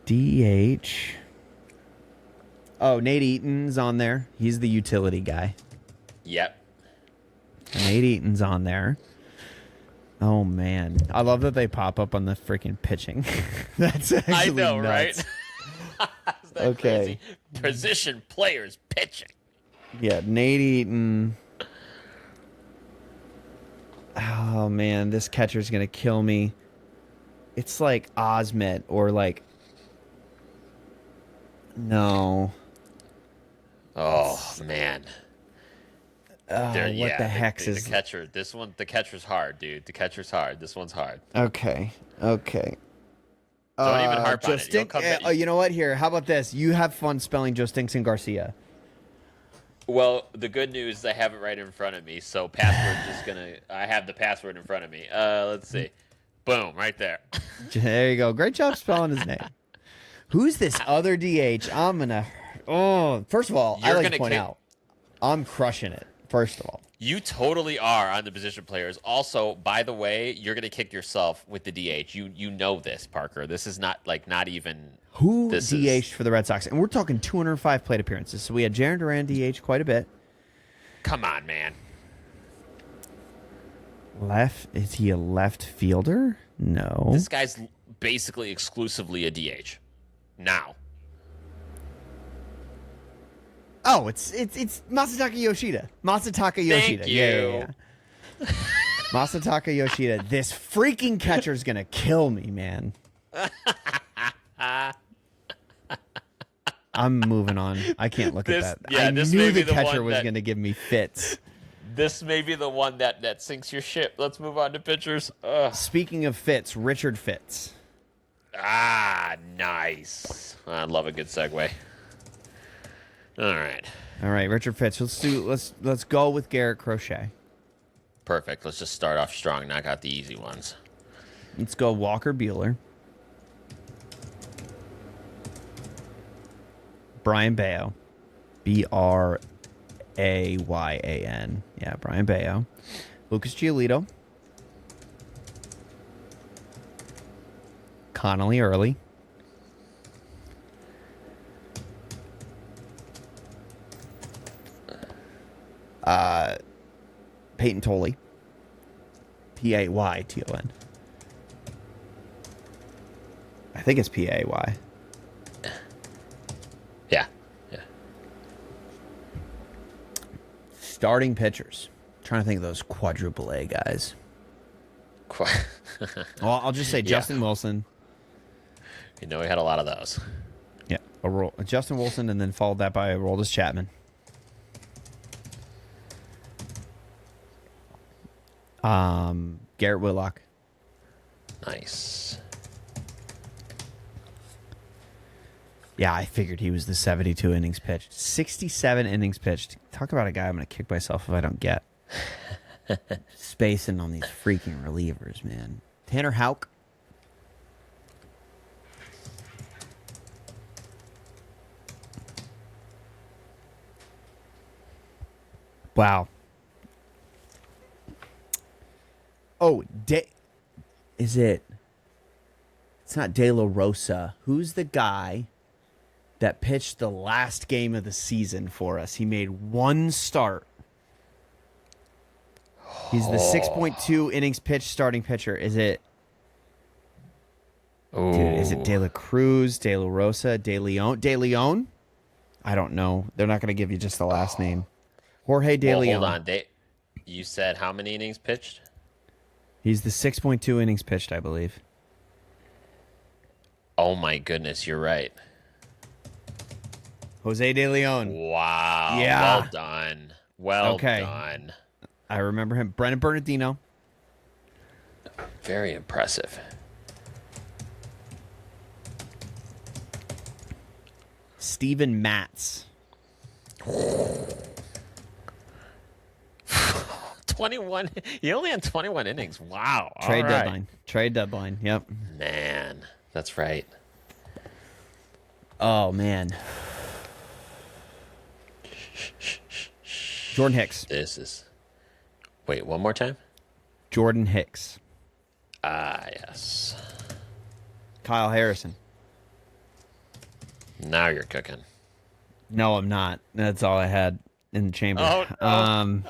DH. Oh, Nate Eaton's on there. He's the utility guy. Yep. Nate Eaton's on there. Oh, man. I love that they pop up on the freaking pitching. That's actually I know, nuts. right? Is that Okay. crazy? Position players pitching. Yeah, Nate Eaton. Oh, man. This catcher's going to kill me. It's like Osmet or like... No. Oh man. What the heck is the catcher? The catcher's hard, dude. The catcher's hard. This one's hard. Okay. Okay. Don't even harp on it. You'll come back. You know what? Here, how about this? You have fun spelling Justinson Garcia. Well, the good news is I have it right in front of me. So I have the password in front of me. Let's see. Boom, right there. There you go. Great job spelling his name. Who's this other DH? First of all, I like to point out, I'm crushing it. First of all, you totally are on the position players. Also, by the way, you're gonna kick yourself with the DH. You know this, Parker. This is not even who DH'd for the Red Sox, and we're talking 205 plate appearances. So we had Jarren Duran DH quite a bit. Come on, man. Is he a left fielder? No. This guy's basically exclusively a DH. Now. Oh, it's Masataka Yoshida. Thank you. Yeah. Masataka Yoshida. This freaking catcher's gonna kill me, man. I'm moving on. I can't look at that. Yeah, I knew the catcher was gonna give me fits. This may be the one that sinks your ship. Let's move on to pitchers. Speaking of Fitz, Richard Fitz. Ah, nice. I love a good segue. All right, Richard Fitz. Let's go with Garrett Crochet. Perfect. Let's just start off strong. Knock out the easy ones. Let's go Walker Buehler. Brian Bayo. Brayan. Yeah, Brian Bayo. Lucas Giolito. Connolly Early. Peyton Tolley. Payton. I think it's Pay. Yeah. Starting pitchers. Trying to think of those quadruple A guys. Well, I'll just say Justin Wilson. You know, we had a lot of those. Yeah, Justin Wilson, and then followed that by Aroldis Chapman. Garrett Whitlock. Nice. Yeah, I figured he was the 72 innings pitched. 67 innings pitched. Talk about a guy I'm going to kick myself if I don't get. Spacing on these freaking relievers, man. Tanner Houck. Wow. Oh, is it? It's not De La Rosa. Who's the guy that pitched the last game of the season for us? He made one start. He's the 6.2 innings pitched starting pitcher. Is it? Ooh. Dude, is it De La Cruz, De La Rosa, De Leon? De Leon? I don't know. They're not going to give you just the last name. Jorge De Leon. Hold on. You said how many innings pitched? He's the 6.2 innings pitched, I believe. Oh, my goodness. You're right. Jose De Leon. Wow. Yeah. Well done. Well done. I remember him. Brennan Bernardino. Very impressive. Steven Matz. 21. He only had 21 innings. Wow. Trade deadline. Trade deadline. Yep. Man, that's right. Oh, man. Jordan Hicks. Wait, one more time? Jordan Hicks. Ah, yes. Kyle Harrison. Now you're cooking. No, I'm not. That's all I had in the chamber. Oh, no.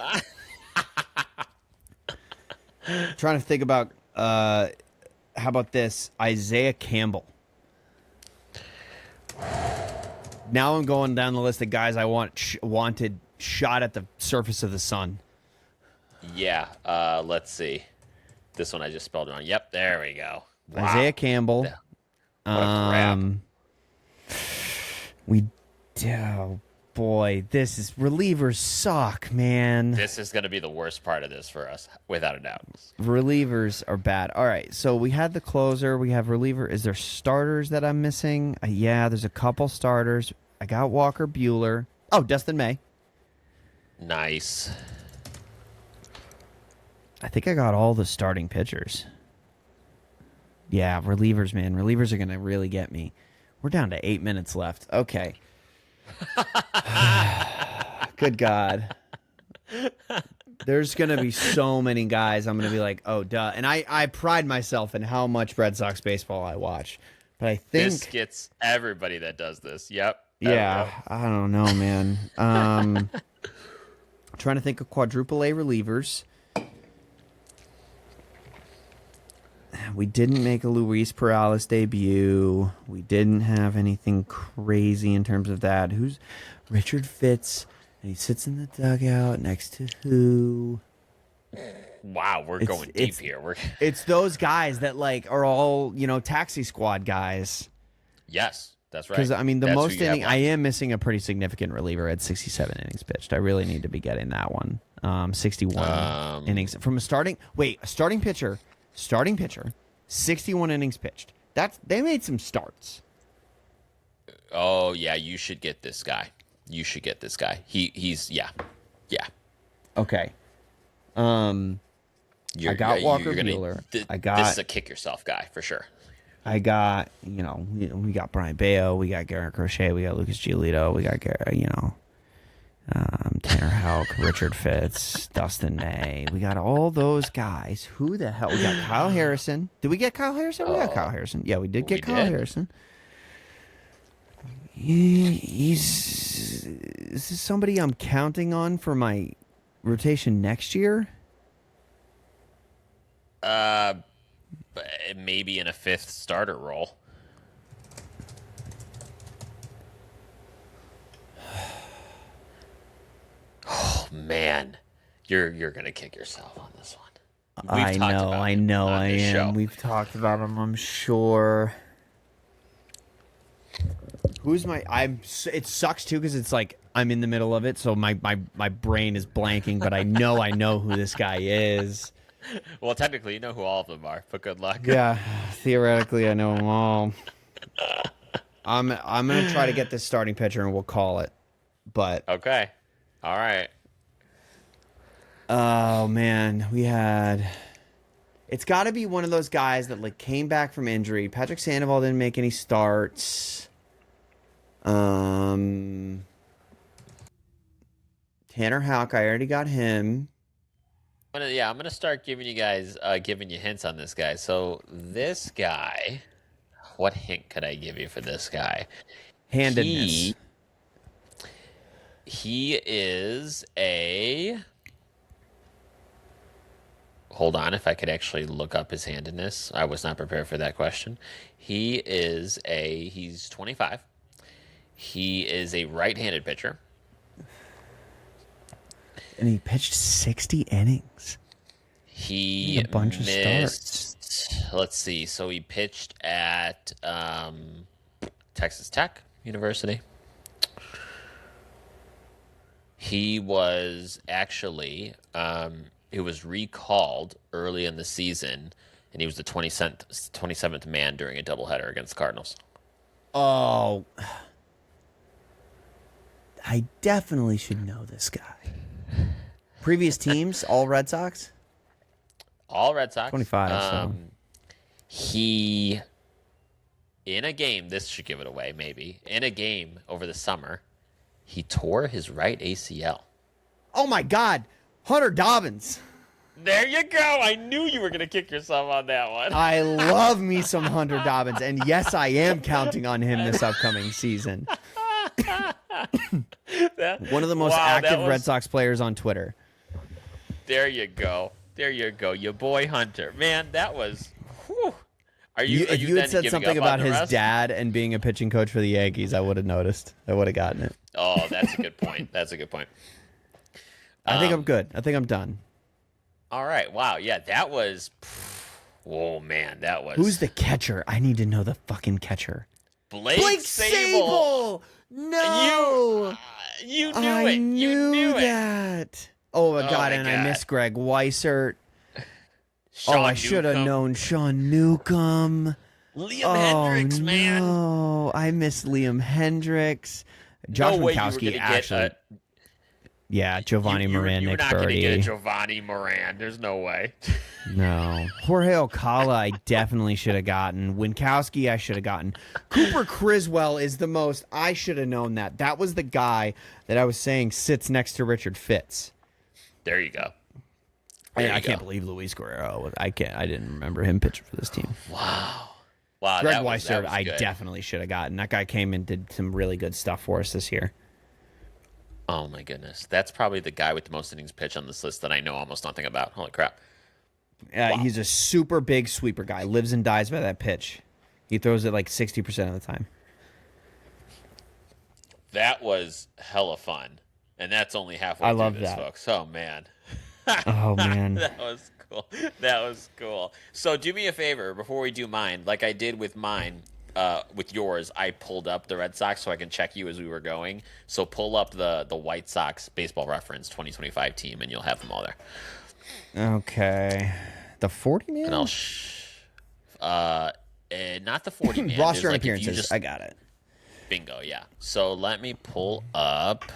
Trying to think about, how about this? Isaiah Campbell. Now I'm going down the list of guys I wanted shot at the surface of the sun. Yeah, let's see. This one I just spelled wrong. Yep, there we go. Wow. Isaiah Campbell. What a crap. boy, relievers suck, man. This is going to be the worst part of this for us, without a doubt. Relievers are bad. All right, so we had the closer. We have reliever. Is there starters that I'm missing? Yeah, there's a couple starters. I got Walker Buehler. Oh, Dustin May. Nice. I think I got all the starting pitchers. Yeah, relievers, man. Relievers are going to really get me. We're down to 8 minutes left. Okay. Good God. There's going to be so many guys I'm going to be like, oh, duh. And I pride myself in how much Red Sox baseball I watch. But I think... This gets everybody that does this. Yep. Yeah, I don't know, man. Trying to think of quadruple A relievers. We didn't make a Luis Perales debut. We didn't have anything crazy in terms of that. Who's Richard Fitz? And he sits in the dugout next to who? Wow, we're going deep here. It's those guys that like are all, taxi squad guys. Yes, that's right. Because I mean, That's most inning, I am missing a pretty significant reliever at 67 innings pitched. I really need to be getting that one. 61 innings from a starting pitcher. Starting pitcher, 61 innings pitched. They made some starts. Oh yeah, you should get this guy. He's yeah. Okay. I got Walker Buehler. This is a kick yourself guy for sure. I got we got Brian Bayo, we got Garrett Crochet, we got Lucas Giolito, we got Tanner Houck, Richard Fitz, Dustin May. We got all those guys. Who the hell? We got Kyle Harrison. Did we get Kyle Harrison? We got Kyle Harrison. Yeah, we did get Kyle Harrison. Is this somebody I'm counting on for my rotation next year? Maybe in a fifth starter role. Oh man, you're gonna kick yourself on this one. I know, I am. We've talked about him, I'm sure. Who's my? It sucks too because it's like I'm in the middle of it, so my brain is blanking. But I know who this guy is. Well, technically, you know who all of them are, but good luck. Yeah, theoretically, I know them all. I'm gonna try to get this starting pitcher, and we'll call it. But okay. All right. Oh man, it's got to be one of those guys that like came back from injury. Patrick Sandoval didn't make any starts. Tanner Houck, I already got him. I'm gonna start giving you guys giving you hints on this guy. So this guy, what hint could I give you for this guy? Handedness. He is a... Hold on, if I could actually look up his handedness. I was not prepared for that question. He's 25. He is a right-handed pitcher. And he pitched 60 innings. He a bunch of missed, starts. Let's see. So he pitched at Texas Tech University. He was actually, he was recalled early in the season, and he was the 27th man during a doubleheader against the Cardinals. Oh, I definitely should know this guy. Previous teams, all Red Sox? All Red Sox. 25, so. He, in a game, this should give it away, maybe. In a game over the summer, he tore his right ACL. Oh, my God. Hunter Dobbins. There you go. I knew you were going to kick yourself on that one. I love me some Hunter Dobbins. And yes, I am counting on him this upcoming season. One of the most active Red Sox players on Twitter. There you go. Your boy Hunter. Man, that was... Whew. If you had said something about his dad and being a pitching coach for the Yankees, I would have noticed. I would have gotten it. Oh, that's a good point. I think I'm good. I think I'm done. All right. Wow. Yeah, that was... Oh, man, that was... Who's the catcher? I need to know the fucking catcher. Blake Sable. No! You knew I it. You knew it. that. Oh my God, my and I God. miss Greg Weissert. Sean I should have Newcomb. known Sean Newcomb. Liam Hendricks, man. No, I miss Liam Hendricks. Josh No way you were Winkowski gonna actually. get Giovanni Moran, you were Nick not going to get a Birdie. Giovanni Moran. There's no way. No. Jorge Ocala, I definitely should have gotten. Winkowski, I should have gotten. Cooper Criswell is the most. I should have known that. That was the guy that I was saying sits next to Richard Fitz. There you go. I can't believe Luis Guerrero. I didn't remember him pitching for this team. Wow. Greg that was Weissert, I good. definitely should have gotten. That guy came and did some really good stuff for us this year. Oh my goodness, that's probably the guy with the most innings pitched on this list that I know almost nothing about. Holy crap! Wow. He's a super big sweeper guy. Lives and dies by that pitch. He throws it like 60% of the time. That was hella fun, and that's only halfway I through love this, that. folks. Oh man. Oh man. That was cool. That was cool. So do me a favor before we do mine, like I did with mine. With yours, I pulled up the Red Sox so I can check you as we were going. So pull up the White Sox Baseball Reference 2025 team, and you'll have them all there. Okay. The 40 man? And I'll not the 40 man. Roster There's, appearances. I got it. Bingo, yeah. So let me pull up.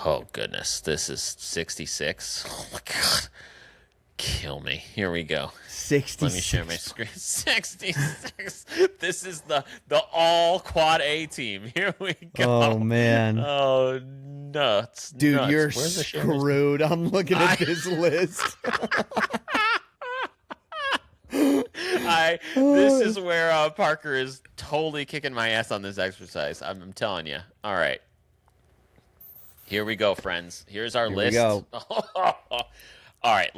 Oh goodness, this is 66. Oh my god. Kill me. Here we go. 66. Let me share my screen. 66. This is the all quad A team. Here we go. Oh man. Oh nuts. Dude, nuts. you're Where's the share screwed. I'm looking at this list. This is where Parker is totally kicking my ass on this exercise. I'm telling you. All right. Here we go, friends. Here's our list. Here we go. All right,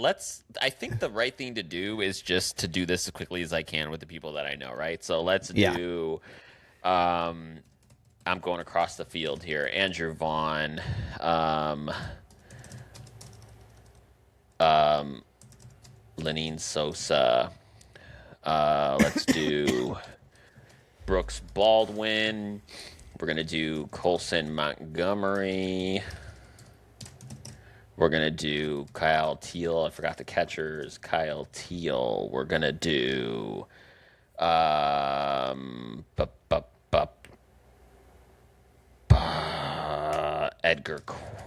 I think the right thing to do is just to do this as quickly as I can with the people that I know, right? So let's do, I'm going across the field here. Andrew Vaughn, Lenine Sosa. Let's do Brooks Baldwin. We're going to do Colson Montgomery. We're going to do Kyle Teal. I forgot the catchers. Kyle Teal. We're going to do Edgar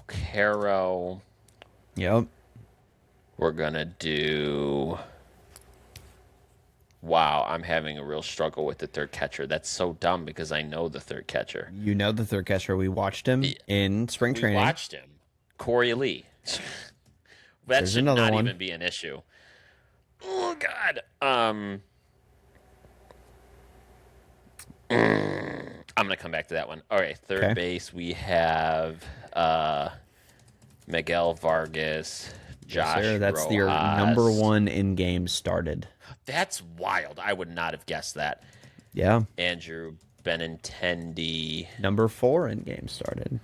Caro. Yep. We're going to do... Wow, I'm having a real struggle with the third catcher. That's so dumb because I know the third catcher. You know the third catcher. We watched him in spring training. We watched him. Corey Lee. That should not even be an issue. Oh, God. I'm going to come back to that one. All right, third base, we have Miguel Vargas, Josh Yes, that's Rojas. your number one in games started. That's wild. I would not have guessed that. Yeah. Andrew Benintendi. Number 4 in games started.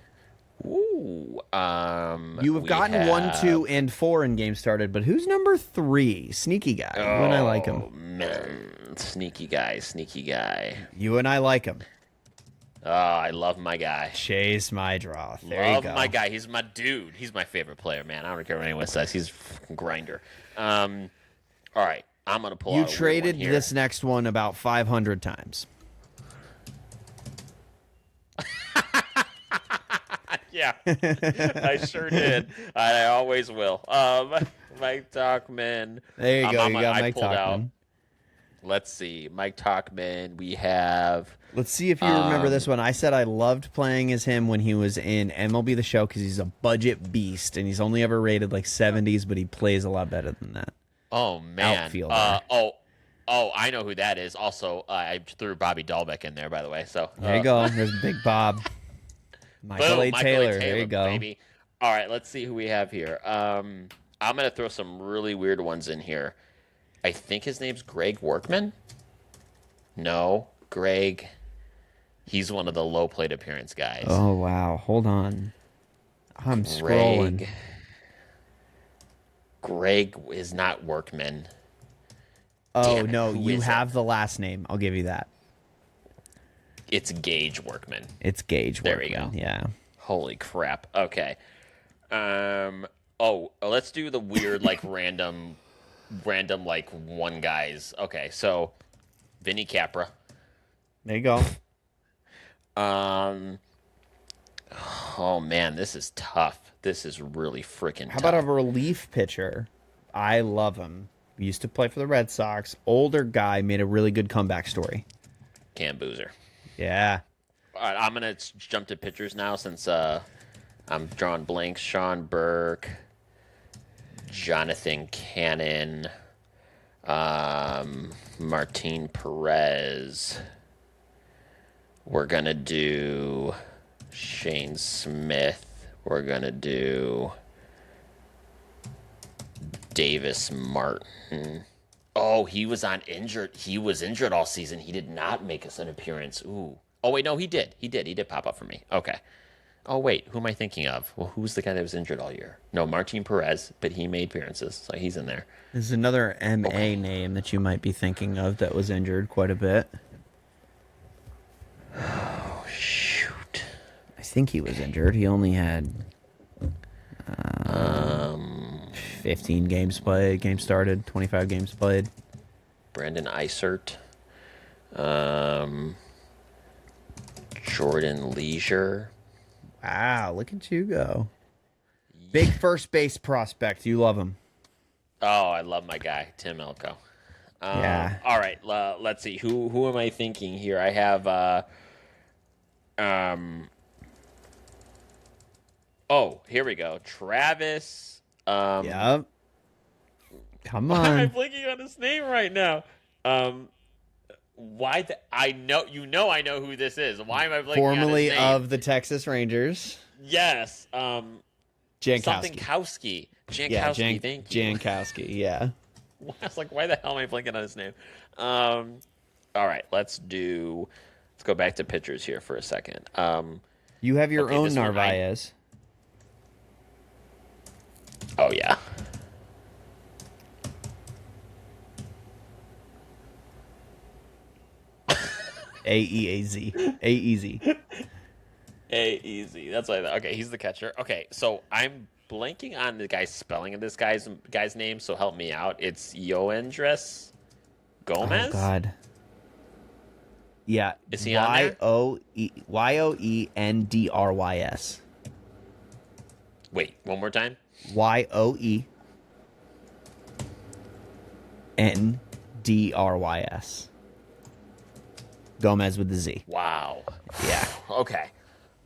Ooh. You have gotten 1, 2, and 4 in games started, but who's number 3? Sneaky guy. You and I like him. Man. Sneaky guy. You and I like him. Oh, I love my guy. Chase Mydroth. There you go. Love my guy. He's my dude. He's my favorite player, man. I don't care what anyone says. He's a fucking grinder. All right. I'm going to pull out a weird traded one here. this next one about 500 times. Yeah, I sure did. I always will. Mike Talkman. There you go. You got Mike pulled out. Talkman. Let's see. Mike Talkman. We have... Let's see if you remember this one. I said I loved playing as him when he was in MLB The Show because he's a budget beast, and he's only ever rated like 70s, but he plays a lot better than that. Oh, man. Outfielder. Oh, I know who that is. Also, I threw Bobby Dahlbeck in there, by the way. So There you go. There's Big Bob. Michael A. Taylor. There you go. Baby. All right, let's see who we have here. I'm going to throw some really weird ones in here. I think his name's Greg Workman. No, Greg. He's one of the low plate appearance guys. Oh, wow. Hold on. I'm scrolling. Greg is not Workman. Oh, Damn it, no. who You is have the last name. I'll give you that. It's Gage Workman. It's Gage There we Workman. go. Yeah. Holy crap. Okay. Oh, let's do the weird like random like one guys. Okay, so Vinny Capra. There you go. Um. Oh man, this is tough. This is really freaking How tough. about a relief pitcher? I love him. He used to play for the Red Sox. Older guy, made a really good comeback story. Cam Boozer. Yeah. All right, I'm gonna jump to pitchers now since I'm drawing blanks. Sean Burke, Jonathan Cannon, Martin Perez. We're gonna do Shane Smith. We're gonna do Davis Martin. Oh, he was on injured. He was injured all season. He did not make us an appearance. Ooh. Oh wait, no, he did. He did pop up for me. Okay. Oh wait, who am I thinking of? Well, who's the guy that was injured all year? No, Martin Perez, but he made appearances, so he's in there. There's another MA name that you might be thinking of that was injured quite a bit. Oh shoot. I think he was injured. He only had 15 games played, games started, 25 games played. Brandon Eisert. Jordan Leisure. Wow, look at you go. Big first base prospect. You love him. Oh, I love my guy, Tim Elko. Yeah. All right, let's see. Who am I thinking here? I have oh, here we go. Travis. Yep. Come Why am I on. blinking on his name right now? Why I know I know who this is. Why am I blinking Formerly on his name? of the Texas Rangers. Yes. Jankowski. Something Kowski. Yeah, Thank you. Jankowski, yeah. I was like, why the hell am I blinking on his name? All right, let's go back to pitchers here for a second. You have your Okay, own this one Narvaez. Oh yeah. A-E-A-Z. A-E-Z. Easy. That's what I thought. Okay, he's the catcher. Okay, so I'm blanking on the guy's spelling of this guy's name, so help me out. It's Yoendres Gomez? Oh, God. Yeah. Is he on there? Yoendrys. Wait, one more time? Yoendrys. Gomez with the Z. Wow. Yeah. Okay.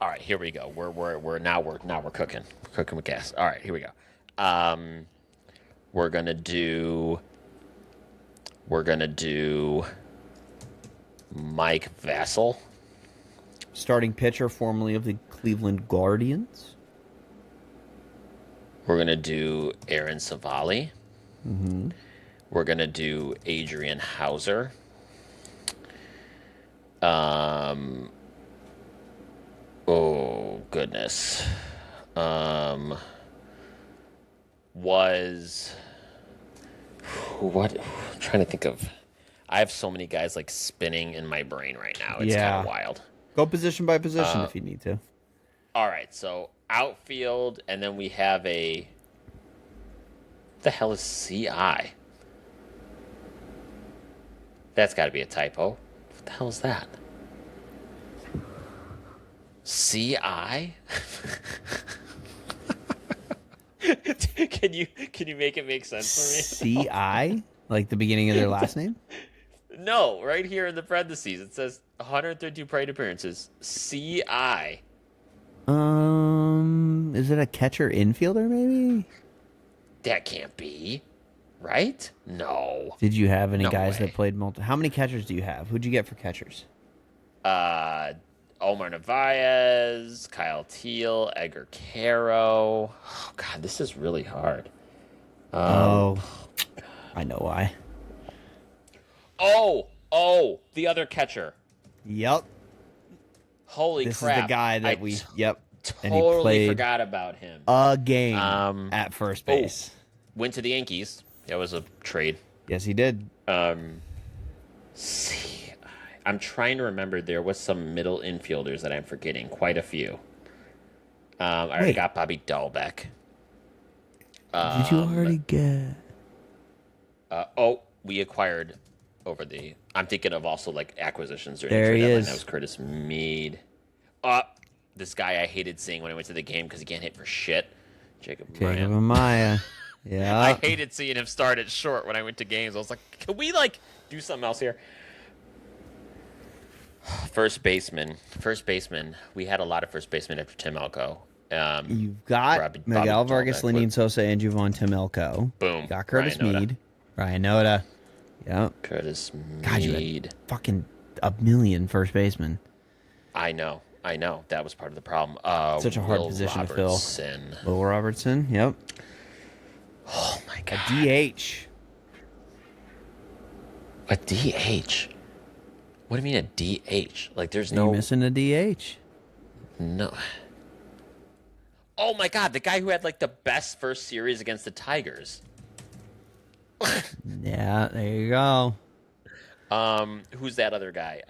All right, here we go. We're cooking. We're cooking with gas. All right, here we go. We're gonna do Mike Vassell. Starting pitcher formerly of the Cleveland Guardians. We're gonna do Aaron Savali. Mm-hmm. We're gonna do Adrian Hauser. Oh goodness. What? I'm trying to think of. I have so many guys like spinning in my brain right now. It's kind of wild. Go position by position if you need to. All right, so outfield, and then we have a. What the hell is CI? That's got to be a typo. What the hell is that? CI? Can you make it make sense for me? C-I? Like the beginning of their last name? No, right here in the parentheses it says 132 plate appearances. CI. Is it a catcher infielder maybe? That can't be, right? No. Did you have any No guys way. that played How many catchers do you have? Who'd you get for catchers? Omar Narvaez, Kyle Teal, Edgar Caro. Oh God, this is really hard. I know why. Oh, the other catcher. Yep. Holy This crap! is the guy that Yep. And he Totally played forgot about him. a game at first base. Went to the Yankees. That was a trade. Yes, he did. See, I'm trying to remember. There was some middle infielders that I'm forgetting. Quite a few. I already got Bobby Dahlbeck. Did you already get? We acquired over the. I'm thinking of also like acquisitions during There the trade he deadline. is. That was Curtis Mead. This guy I hated seeing when I went to the game because he can't hit for shit. Jacob Amaya. Yeah. I hated seeing him start at short when I went to games. I was like, can we like do something else here? First baseman. We had a lot of first basemen after Tim Elko. You've got Miguel Vargas, Lenyn Sosa, and Juvon Timelko. Boom. You got Curtis Ryan Noda. Mead. Ryan Noda. Yep. Curtis God, you Mead. had fucking a million first basemen. I know. That was part of the problem. Such a hard Will position Robertson. to fill. Will Robertson. Yep. Oh my god. A DH. A DH? What do you mean a DH? Like there's You're no missing a DH. No. Oh my god, the guy who had like the best first series against the Tigers. Yeah, there you go. Who's that other guy?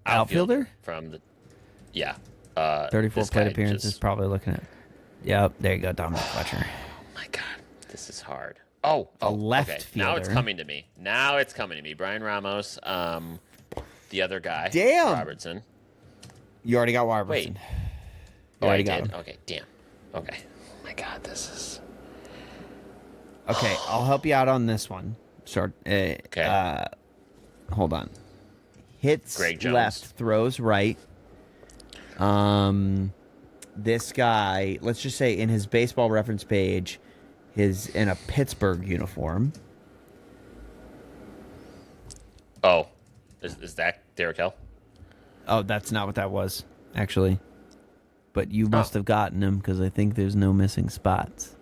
Outfielder? From the 34 this plate guy appearances, just- probably looking at. Yep, there you go, Dominic Fletcher. Oh my god, this is hard. Oh, left okay. Now it's fielder. coming to me. Brian Ramos, the other guy. Damn. Robertson. You already got Robertson. Wait. You Oh, I already did. got him. Okay, damn. Okay. Oh my god, this is. Okay, I'll help you out on this one. Hold on. Hits Greg Jones. left, throws right. This guy, let's just say in his baseball reference page, is in a Pittsburgh uniform. Oh, is that Derek Hill? Oh, that's not what that was, actually. But you must have gotten him because I think there's no missing spots.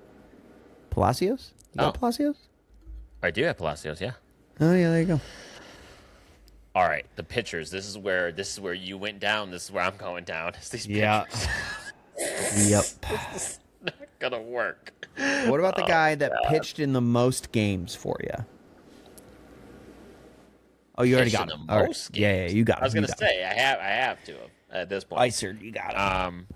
Palacios? You got Palacios? I do have Palacios, yeah. Oh yeah, there you go. All right, the pitchers. This is where you went down. This is where I'm going down. It's these pitchers. Yeah. Yep. It's not gonna work. What about the guy that pitched in the most games for you? Oh, you already Pitched got in him. the All right. most Yeah, games? you got him. I was gonna say I have to at this point. Icer, you got him.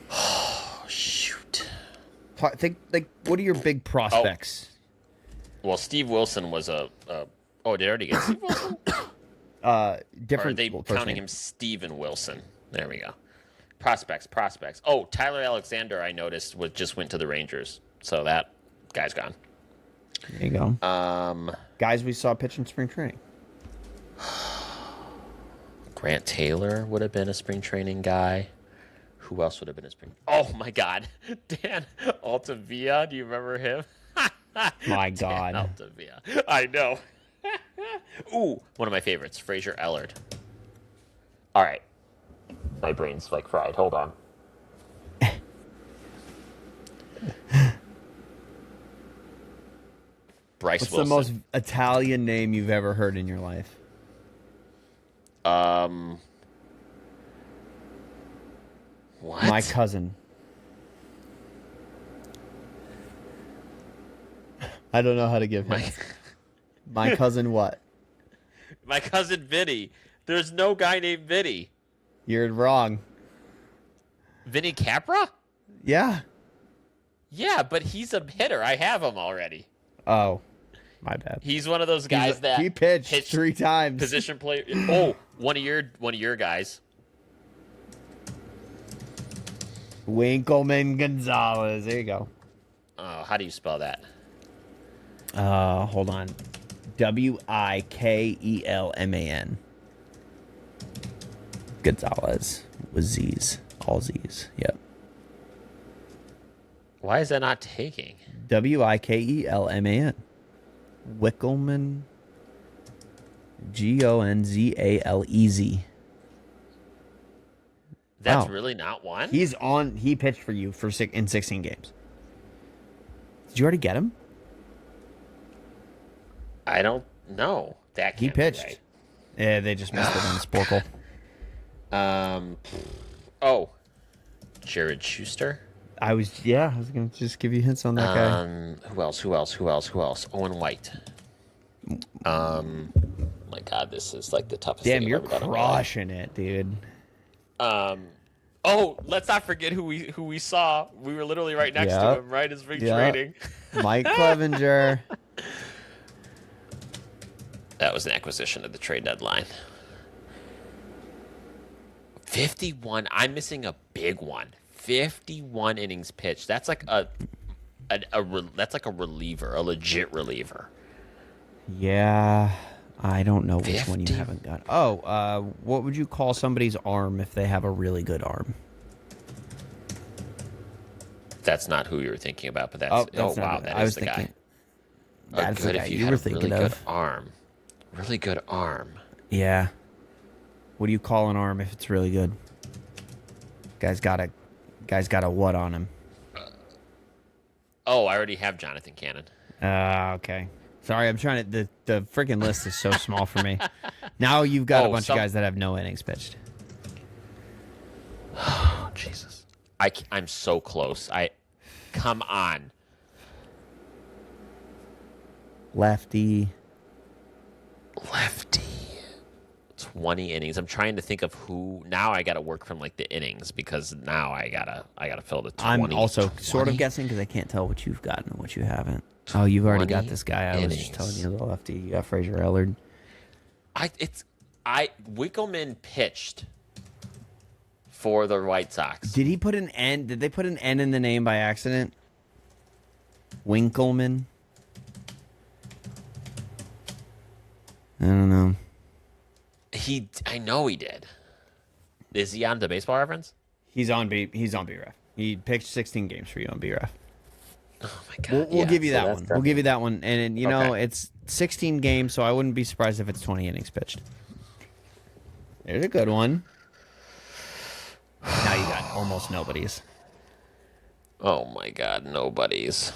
Oh shoot. Think like, what are your big prospects? Well, Steve Wilson was a. Oh, did I already get Steve Wilson? Different. Or are they first counting name. him Steven Wilson? There we go. Prospects. Oh, Tyler Alexander, I noticed, just went to the Rangers. So that guy's gone. There you go. Guys we saw pitch in spring training. Grant Taylor would have been a spring training guy. Who else would have been a spring? Oh my God, Dan Altavia. Do you remember him? My God. Dan Altavia. I know. Ooh, one of my favorites, Fraser Ellard. All right, my brain's like fried. Hold on. Bryce What's Wilson. the most Italian name you've ever heard in your life? What? My cousin. I don't know how to give him. My cousin what? My cousin Vinny. There's no guy named Vinny. You're wrong. Vinny Capra? Yeah. Yeah, but he's a hitter. I have him already. Oh, my bad. He's one of those guys that he pitched 3 times. Position player. Oh, one of your guys. Winkleman Gonzalez. There you go. Oh, how do you spell that? Hold on. Wikelman. Gonzalez with Z's. All Z's. Yep. Why is that not taking? Wikelman. Wickelman. Gonzalez. That's Wow. really not one? He pitched for you in 16 games. Did you already get him? I don't know. That He can't be pitched. right. Yeah, they just missed it on Sporkle. Oh, Jared Schuster. I was gonna just give you hints on that guy. Who else? Owen White. My God, this is like the toughest Damn, thing you're I've ever done in my life. crushing it, dude. Oh, let's not forget who we saw. We were literally right next to Yep. him, right? His big Yep. trading. Mike Clevenger. That was an acquisition at the trade deadline. 51. I'm missing a big one. 51 innings pitched. That's like that's like a reliever, a legit reliever. Yeah, I don't know which one you 50? haven't got. Oh, what would you call somebody's arm if they have a really good arm? That's not who you were thinking about, but that's That's wow, not it. that I is was the thinking. guy. That's the guy If you you had were a thinking really good of. arm. Really good arm. Yeah. What do you call an arm if it's really good? Guy's got a what on him? Oh, I already have Jonathan Cannon. Okay. Sorry, I'm trying to. The freaking list is so small for me. Now you've got a bunch of guys that have no innings pitched. Oh, Jesus. I'm so close. Come on. Lefty. 20 innings. I'm trying to think of who. Now I got to work from like the innings because now I gotta fill the 20. I'm also 20? sort of guessing because I can't tell what you've gotten and what you haven't. Oh, you've already got this guy. I was just telling you, the lefty. You got Fraser Ellard. Winkleman pitched for the White Sox. Did he put an N? Did they put an N in the name by accident? Winkleman. I don't know. I know he did. Is he on the Baseball Reference? He's on BREF. He pitched 16 games for you on BREF. Oh my God! We'll give you that one. We'll give you that one. And you know, Okay. it's 16 games, so I wouldn't be surprised if it's 20 innings pitched. There's a good one. Now you got almost nobody's. Oh my God! Nobody's.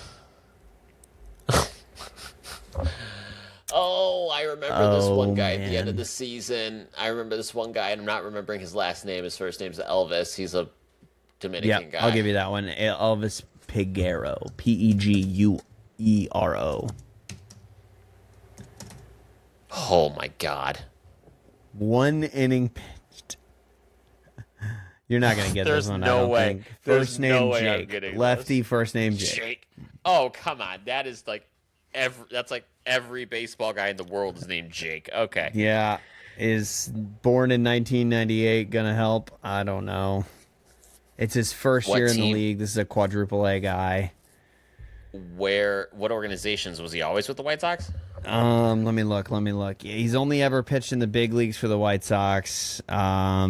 Oh, I remember this one guy at the end of the season. I remember this one guy, and I'm not remembering his last name. His first name's Elvis. He's a Dominican guy. I'll give you that one. Elvis Peguero. Peguero. Oh my God! One inning pitched. You're not gonna get There's this one. no I don't way. think. There's First name no way I'm Jake. getting Lefty. this. First name Jake. Jake. Oh, come on. That is like that's like every baseball guy in the world is named Jake. Okay. Yeah. Is born in 1998 gonna help? I don't know. It's his first What year in the team? league. This is a quadruple A guy. What organizations was he always with the White Sox? Let me look. Yeah, he's only ever pitched in the big leagues for the White Sox. Let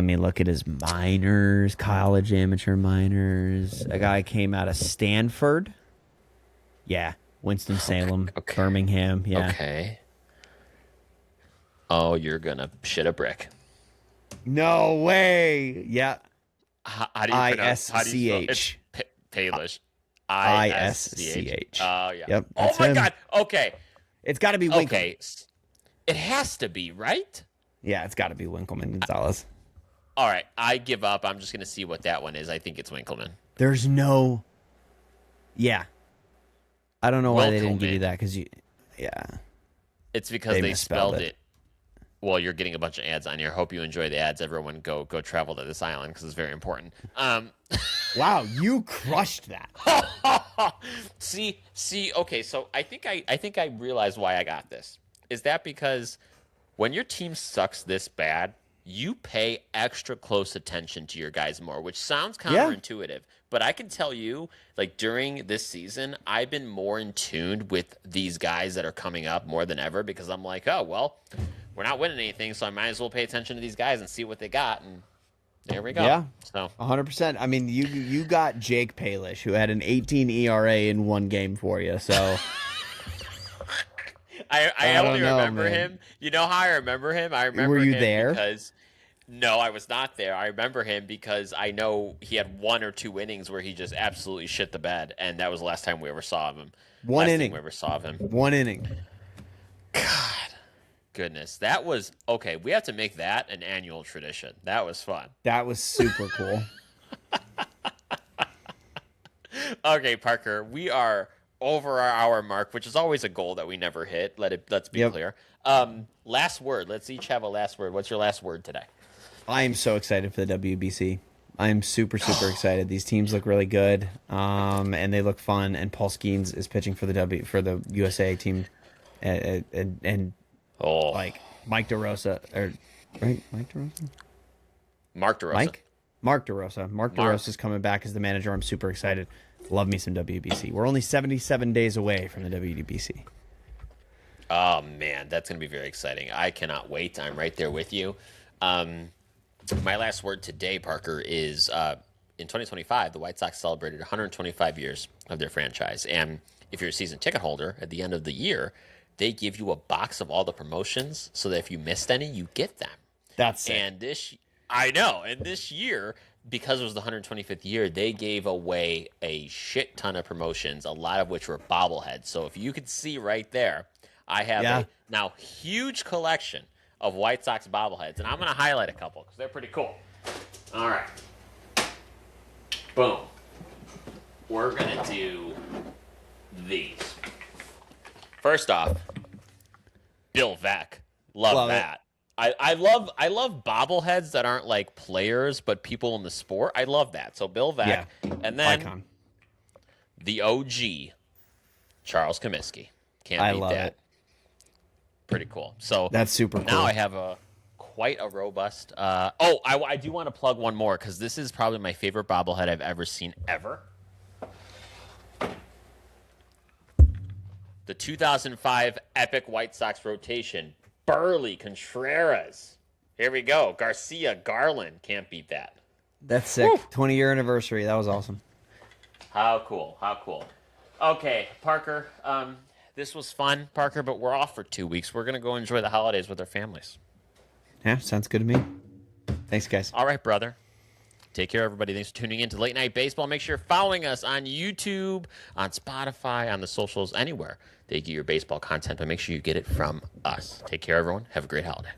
me look at his minors, college amateur minors. A guy came out of Stanford. Yeah, Winston-Salem, Okay. Birmingham. Yeah. Okay. Oh, you're gonna shit a brick. No way. Yeah. How do you pronounce? How do you spell it? ISCH. It's Palish. ISCH. Oh yeah. Yep, Oh that's my him. God. Okay. It's got to be Winkleman. Okay. It has to be, right? Yeah, it's got to be Winkleman Gonzalez. All right. I give up. I'm just gonna see what that one is. I think it's Winkleman. There's no. Yeah. I don't know why they didn't give you Winkleman. that because you. Yeah. It's because They they misspelled spelled it. it. Well, you're getting a bunch of ads on here. Hope you enjoy the ads. Everyone, go travel to this island because it's very important. Wow, you crushed that. see. Okay, so I think I realized why I got this. Is that because when your team sucks this bad, you pay extra close attention to your guys more, which sounds counterintuitive. But I can tell you, like during this season, I've been more in tune with these guys that are coming up more than ever because I'm like, oh well, we're not winning anything, so I might as well pay attention to these guys and see what they got. And there we go. Yeah. So 100%. I mean, you got Jake Palish, who had an 18 ERA in one game for you. So I don't only know, remember man. him. You know how I remember him? I remember Were you him there? because no, I was not there. I remember him because I know he had 1 or 2 innings where he just absolutely shit the bed, and that was the last time we ever saw him. One Last inning. thing we ever saw of him. One inning. Goodness, that was okay. We have to make that an annual tradition. That was fun. That was super cool. Okay, Parker, we are over our hour mark, which is always a goal that we never hit. Let's be clear. Last word. Let's each have a last word. What's your last word today? I am so excited for the WBC. I am super excited. These teams look really good, and they look fun. And Paul Skeens is pitching for the USA team, and like Mike DeRosa or right Mike DeRosa, Mark DeRosa. Mark DeRosa. Mark DeRosa is coming back as the manager. I'm super excited. Love me some WBC. We're only 77 days away from the WBC. Oh man, that's gonna be very exciting. I cannot wait. I'm right there with you. My last word today, Parker, is in 2025, the White Sox celebrated 125 years of their franchise. And if you're a season ticket holder, at the end of the year, they give you a box of all the promotions so that if you missed any, you get them. That's it. And I know. And this year, because it was the 125th year, they gave away a shit ton of promotions, a lot of which were bobbleheads. So if you could see right there, I have a now huge collection of White Sox bobbleheads, and I'm going to highlight a couple because they're pretty cool. All right. Boom. We're going to do these. First off, Bill Veeck. Love that. I love bobbleheads that aren't like players, but people in the sport. I love that. So Bill Veeck. Yeah. And then Icon. The OG, Charles Comiskey. Can't beat love that. it. Pretty cool. So that's super cool. Now I have quite a robust. I do want to plug one more because this is probably my favorite bobblehead I've ever seen ever. The 2005 Epic White Sox rotation, Burley Contreras. Here we go. Garcia, Garland. Can't beat that. That's sick. 20-year anniversary. That was awesome. How cool. Okay, Parker. This was fun, Parker, but we're off for 2 weeks. We're going to go enjoy the holidays with our families. Yeah, sounds good to me. Thanks, guys. All right, brother. Take care, everybody. Thanks for tuning in to Late Night Baseball. Make sure you're following us on YouTube, on Spotify, on the socials, anywhere they get your baseball content, but make sure you get it from us. Take care, everyone. Have a great holiday.